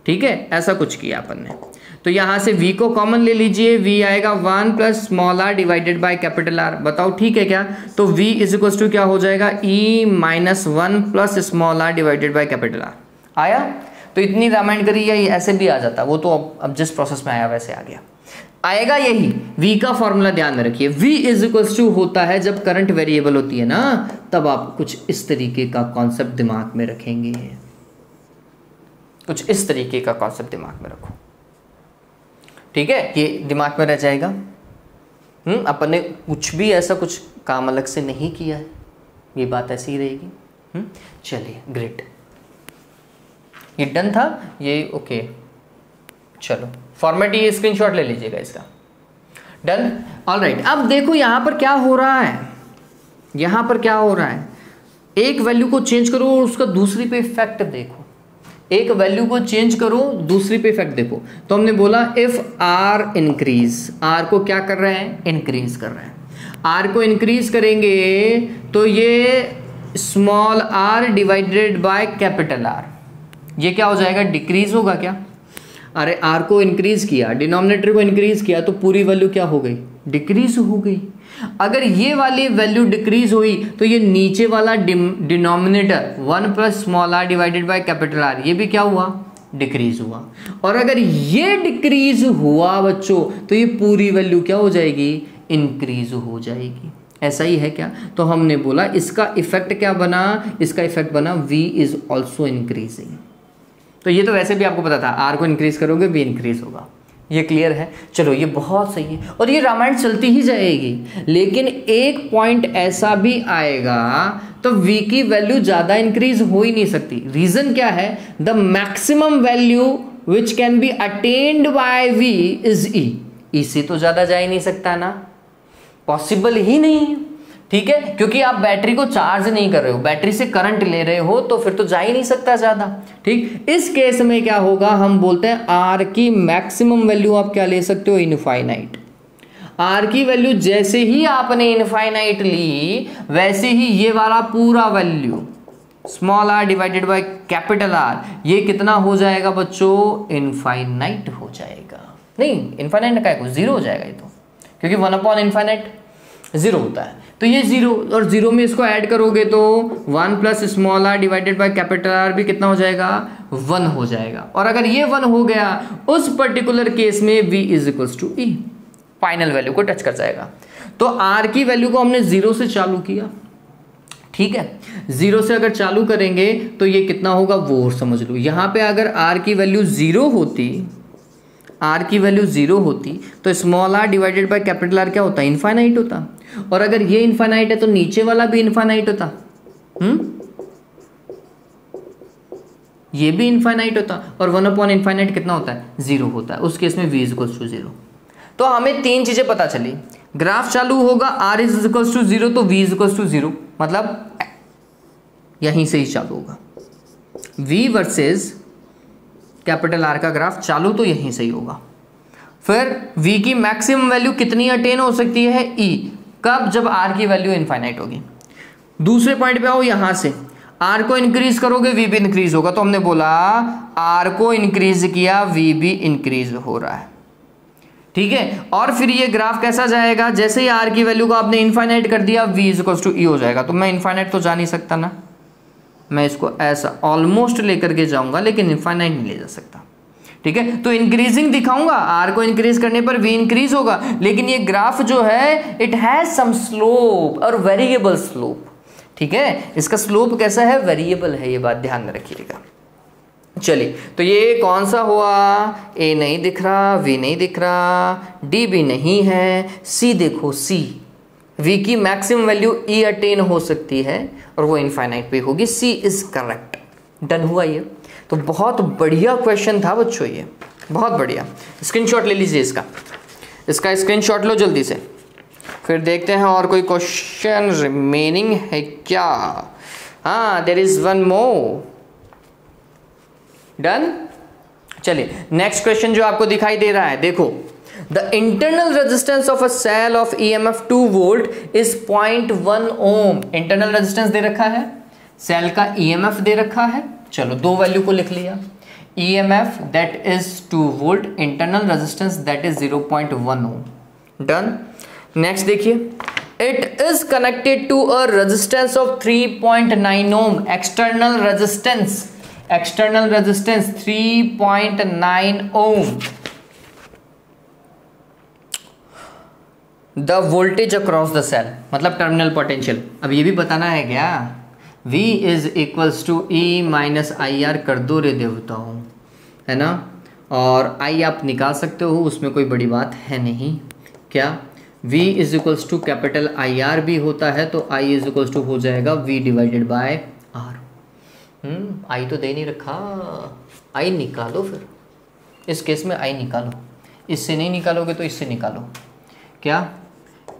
ठीक है, ऐसा कुछ किया अपन ने। तो यहाँ से v को कॉमन ले लीजिए, v आएगा 1 plus small r divided by capital R। बताओ ठीक है क्या? तो v इज इक्वल टू क्या हो जाएगा, e minus 1 plus small r divided by capital R। आया? तो इतनी रामायण करी या ऐसे भी आ जाता, वो तो अब जिस प्रोसेस में आया वैसे आ गया, आएगा यही। v का फॉर्मूला ध्यान में रखिए, v इज इक्वल टू होता है जब करंट वेरिएबल होती है ना, तब आप कुछ इस तरीके का कॉन्सेप्ट दिमाग में रखेंगे, कुछ इस तरीके का कॉन्सेप्ट दिमाग में रखो, ठीक है, ये दिमाग में रह जाएगा। अपन ने कुछ भी ऐसा कुछ काम अलग से नहीं किया है, ये बात ऐसी ही रहेगी। चलिए ग्रेट, ये डन था ये, ओके। चलो फॉर्मेट ये स्क्रीनशॉट ले लीजिएगा इसका, डन, ऑलराइट। अब देखो यहाँ पर क्या हो रहा है, यहाँ पर क्या हो रहा है, एक वैल्यू को चेंज करो और उसका दूसरी पे इफेक्ट देखो, एक वैल्यू को चेंज करो दूसरी पे इफेक्ट देखो। तो हमने बोला इफ आर इंक्रीज, आर को क्या कर रहे हैं, इंक्रीज कर रहे हैं। आर को इंक्रीज करेंगे तो ये small R divided by capital R, ये क्या हो जाएगा, डिक्रीज होगा क्या? अरे आर को इंक्रीज किया, डिनोमिनेटर को इंक्रीज किया, तो पूरी वैल्यू क्या हो गई, डिक्रीज हो गई। अगर ये वाली वैल्यू डिक्रीज हुई तो ये नीचे वाला denominator 1 plus small R divided by capital R, ये भी क्या हुआ, डिक्रीज हुआ। और अगर ये डिक्रीज हुआ बच्चों तो ये पूरी वैल्यू क्या हो जाएगी, इंक्रीज हो जाएगी। ऐसा ही है क्या? तो हमने बोला इसका इफेक्ट क्या बना, इसका इफेक्ट बना v इज ऑल्सो इंक्रीजिंग। तो ये तो वैसे भी आपको पता था, आर को इंक्रीज करोगे v इंक्रीज होगा, ये क्लियर है। चलो ये बहुत सही है, और ये रामायण चलती ही जाएगी, लेकिन एक पॉइंट ऐसा भी आएगा तो v की वैल्यू ज्यादा इंक्रीज हो ही नहीं सकती। रीजन क्या है, the maximum value which can be attend bye v is e, इससे तो ज्यादा जा ही नहीं सकता ना, पॉसिबल ही नहीं है, ठीक है, क्योंकि आप बैटरी को चार्ज नहीं कर रहे हो, बैटरी से करंट ले रहे हो, तो फिर तो जा ही नहीं सकता ज्यादा। ठीक, इस केस में क्या होगा, हम बोलते हैं आर की मैक्सिमम वैल्यू आप क्या ले सकते हो, इनफाइनाइट। आर की वैल्यू जैसे ही आपने इनफाइनाइट ली, वैसे ही ये वाला पूरा value small R divided by capital R, ये कितना हो जाएगा बच्चों, इनफाइनाइट हो जाएगा। नहीं, इनफाइनाइट का है, जीरो हो जाएगा ये तो, क्योंकि 1/इनफाइनाइट जीरो होता है। तो ये जीरो, और जीरो में इसको ऐड करोगे तो 1 plus small R divided by capital R भी कितना हो जाएगा, 1 हो जाएगा। और अगर ये 1 हो गया उस पर्टिकुलर केस में v is equal to e, final value को टच कर जाएगा। तो r की वैल्यू को हमने 0 से चालू किया, ठीक है, 0 से अगर चालू करेंगे तो ये कितना होगा वो समझ लो। यहाँ पे अगर r की वैल्यू 0 होती, r की वैल्यू 0 होती तो small r divided by capital R क्या होता, इनफाइनाइट होता। और अगर ये इनफाइनाइट है तो नीचे वाला भी इनफाइनाइट होता, ये भी इनफाइनाइट होता। और 1/इनफाइनाइट कितना होता है, 0 होता है। उस केस में v इज इक्वल टू 0। तो हमें 3 चीजें पता चली, ग्राफ चालू होगा r इज इक्वल टू 0 तो v इज इक्वल टू 0, मतलब यहीं से ही चालू होगा। v वर्सेस कैपिटल R का ग्राफ चालू तो यहीं से ही होगा। फिर v की मैक्सिमम वैल्यू कितनी अटेन हो सकती है, e, कब, जब r की वैल्यू इनफाइनाइट होगी। दूसरे पॉइंट पे आओ, यहां से r को इंक्रीज करोगे v भी इंक्रीज होगा। तो हमने बोला r को इंक्रीज किया v भी इंक्रीज हो रहा है, ठीक है। और फिर ये ग्राफ कैसा जाएगा, जैसे ही r की वैल्यू को आपने इनफाइनाइट कर दिया v is equal to e हो जाएगा। तो मैं इनफाइनाइट तो जा नहीं सकता ना, मैं इसको ऐसा ऑलमोस्ट लेकर के जाऊंगा, लेकिन इनफाइनाइट नहीं ले जा सकता, ठीक है। तो इंक्रीजिंग दिखाऊंगा, आर को इंक्रीज करने पर वी इंक्रीज होगा, लेकिन ये ग्राफ जो है इट हैज सम स्लोप और वेरिएबल स्लोप, ठीक है। इसका स्लोप कैसा है, वेरिएबल है, ये बात ध्यान में रखिएगा। चलिए, तो ये कौन सा हुआ, ए नहीं दिख रहा, वी नहीं दिख रहा, डी भी नहीं है, सी देखो, सी v की मैक्सिमम वैल्यू e अटेन हो सकती है और वो इनफाइनाइट पे होगी, c इज करेक्ट। डन हुआ ये, तो बहुत बढ़िया क्वेश्चन था बच्चों, ये बहुत बढ़िया। स्क्रीनशॉट ले लीजिए इसका स्क्रीनशॉट लो जल्दी से, फिर देखते हैं और कोई क्वेश्चन रिमेनिंग है क्या। हाँ, there is one more. Done. चलिए नेक्स्ट क्वेश्चन जो आपको दिखाई दे रहा है, देखो, the internal resistance of a cell of EMF 2 volt is 0.1 ohm। internal resistance दे रखा है, सेल का EMF दे रखा है। चलो दो वैल्यू को लिख लिया, EMF that is 2 volt, internal resistance that is 0.1 ohm. Done. Next देखिए, it is connected to a resistance of 3.9 ohm. External resistance 3.9 ohm. The voltage across the cell, मतलब टर्मिनल पोटेंशियल. अब ये भी बताना है क्या, V is equals to E minus I R कर दो रे देवताओं, है ना. और I आप निकाल सकते हो, उसमें कोई बड़ी बात है नहीं. क्या V is equals to capital I R भी होता है, तो I इज इक्वल्स टू हो जाएगा V divided by R. I तो दे नहीं रखा, I निकालो. फिर इस केस में I निकालो, इससे नहीं निकालोगे तो इससे निकालो. क्या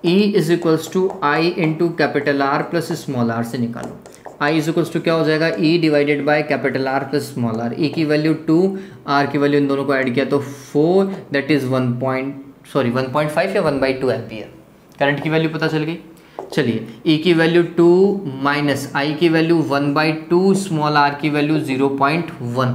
E is equals to I into capital R plus small r से निकालो. I इज इक्वल्स टू क्या हो जाएगा, E divided by capital R plus small r. E की वैल्यू 2, R की वैल्यू इन दोनों को ऐड किया तो 4, दैट इज 1.5 या 1/2 एम्पियर. करंट की वैल्यू पता चल गई. चलिए, E की वैल्यू 2 माइनस I की वैल्यू 1/2, स्मॉल r की वैल्यू 0.1,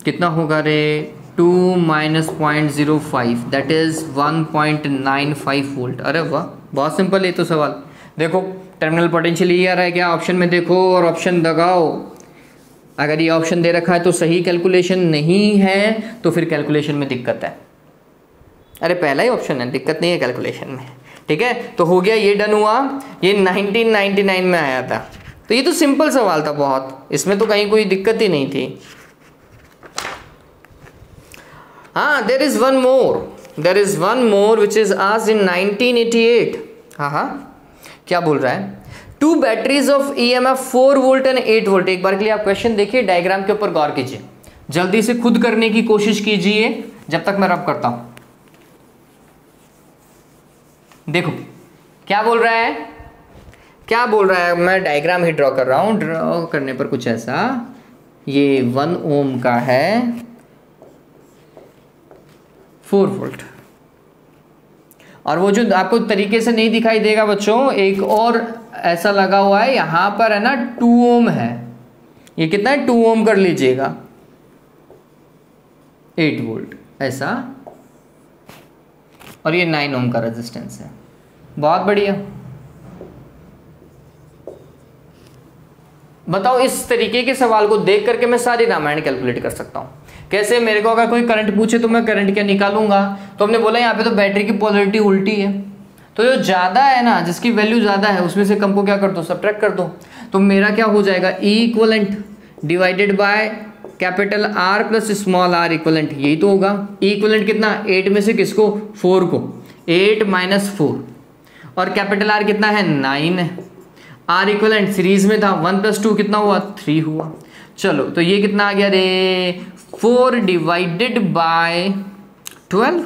कितना होगा रे, 2 माइनस 0.05 दैट इज 1.95 वोल्ट. अरे वाह, बहुत सिंपल है तो सवाल. देखो टर्मिनल पोटेंशियल ये आ रहा है क्या, ऑप्शन में देखो और ऑप्शन दगाओ. अगर ये ऑप्शन दे रखा है तो सही कैलकुलेशन नहीं है, तो फिर कैलकुलेशन में दिक्कत है. अरे पहला ही ऑप्शन है, दिक्कत नहीं है कैलकुलेशन में. ठीक है, तो हो गया, ये डन हुआ. ये 1999 में आया था, तो ये तो सिंपल सवाल था बहुत, इसमें तो कहीं कोई दिक्कत ही नहीं थी. हाँ, there is one more which is asked in 1988. हाँ, क्या बोल रहा है, 2 batteries of EMF 4 volt and 8 volt. एक बार के लिए आप क्वेश्चन देखिए, डायग्राम के ऊपर गौर कीजिए, जल्दी से खुद करने की कोशिश कीजिए जब तक मैं रब करता हूं. देखो क्या बोल रहा है, मैं डायग्राम ही ड्रॉ कर रहा हूं. ड्रॉ करने पर कुछ ऐसा, ये 1 ओम का है, 4 वोल्ट. और वो जो आपको तरीके से नहीं दिखाई देगा बच्चों, एक और ऐसा लगा हुआ है यहां पर, है ना, 2 ओम है. ये कितना है, 2 ओम कर लीजिएगा, 8 वोल्ट ऐसा, और ये 9 ओम का रेजिस्टेंस है. बहुत बढ़िया. बताओ, इस तरीके के सवाल को देख करके मैं सारी रामायण कैलकुलेट कर सकता हूं. कैसे, मेरे को अगर कोई करंट पूछे तो मैं करंट क्या निकालूंगा, तो हमने बोला यहाँ पे तो बैटरी की पोलैरिटी उल्टी है, तो जो ज़्यादा है ना, जिसकी वैल्यू ज़्यादा है, उसमें से कम को क्या कर दो, सब्ट्रैक्ट कर दो. तो मेरा क्या हो जाएगा, E equivalent divided by capital R plus small r equivalent, यही तो होगा. E इक्वलेंट कितना, 8 में से किसको, 4 को, 8 माइनस 4, और कैपिटल R कितना है, 9 है. R इक्वलेंट सीरीज में था, 1 + 2 कितना हुआ, 3 हुआ. चलो, तो ये कितना आ गया रे, 4 डिवाइडेड बाय 12,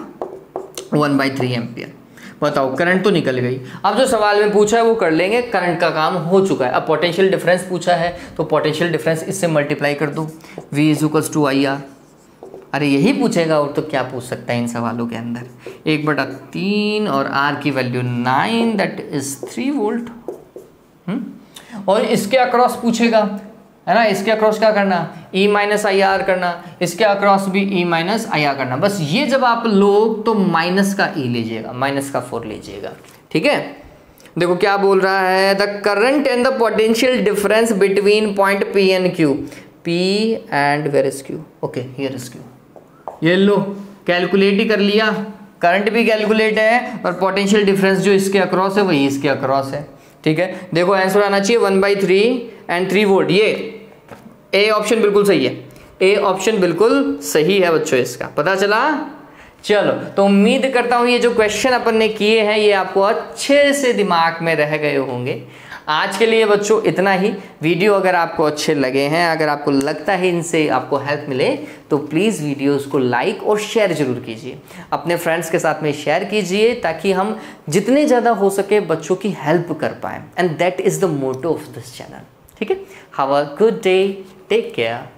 1/3 एम्पियर. बताओ, करंट तो निकल गई. अब जो सवाल में पूछा है वो कर लेंगे, करंट का काम हो चुका है. अब पोटेंशियल डिफरेंस पूछा है, तो पोटेंशियल डिफरेंस इससे मल्टीप्लाई कर दो, V is equals to IR. अरे यही पूछेगा, और तो क्या पूछ सकता है इन सवालों के अंदर. 1/3 और R की वैल्यू 9, दैट इज 3 वोल्ट. और इसके अक्रॉस पूछेगा, है ना, इसके अक्रॉस क्या करना, E माइनस IR करना, इसके अक्रॉस भी E माइनस IR करना. बस ये जब आप लोग तो माइनस का E लीजिएगा, माइनस का 4 लीजिएगा. ठीक है, देखो क्या बोल रहा है, the current and the potential difference between point P and Q. P and where is Q, okay here is Q. ये लो, कैलकुलेट ही कर लिया, करंट भी कैलकुलेट है, और पोटेंशियल डिफरेंस जो इसके अक्रॉस है वही इसके अक्रॉस है. ठीक है, देखो आंसर आना चाहिए 1/3 एंड 3 वोल्ट. ये ए ऑप्शन बिल्कुल सही है, ए ऑप्शन बिल्कुल सही है बच्चों, इसका पता चला. चलो, तो उम्मीद करता हूँ ये जो क्वेश्चन अपन ने किए हैं ये आपको अच्छे से दिमाग में रह गए होंगे. आज के लिए बच्चों इतना ही. वीडियो अगर आपको अच्छे लगे हैं, अगर आपको लगता है इनसे आपको हेल्प मिले, तो प्लीज़ वीडियोस को लाइक और शेयर जरूर कीजिए, अपने फ्रेंड्स के साथ में शेयर कीजिए, ताकि हम जितने ज़्यादा हो सके बच्चों की हेल्प कर पाएँ. And that is the motto of this channel. ठीक है, have a good day, take care.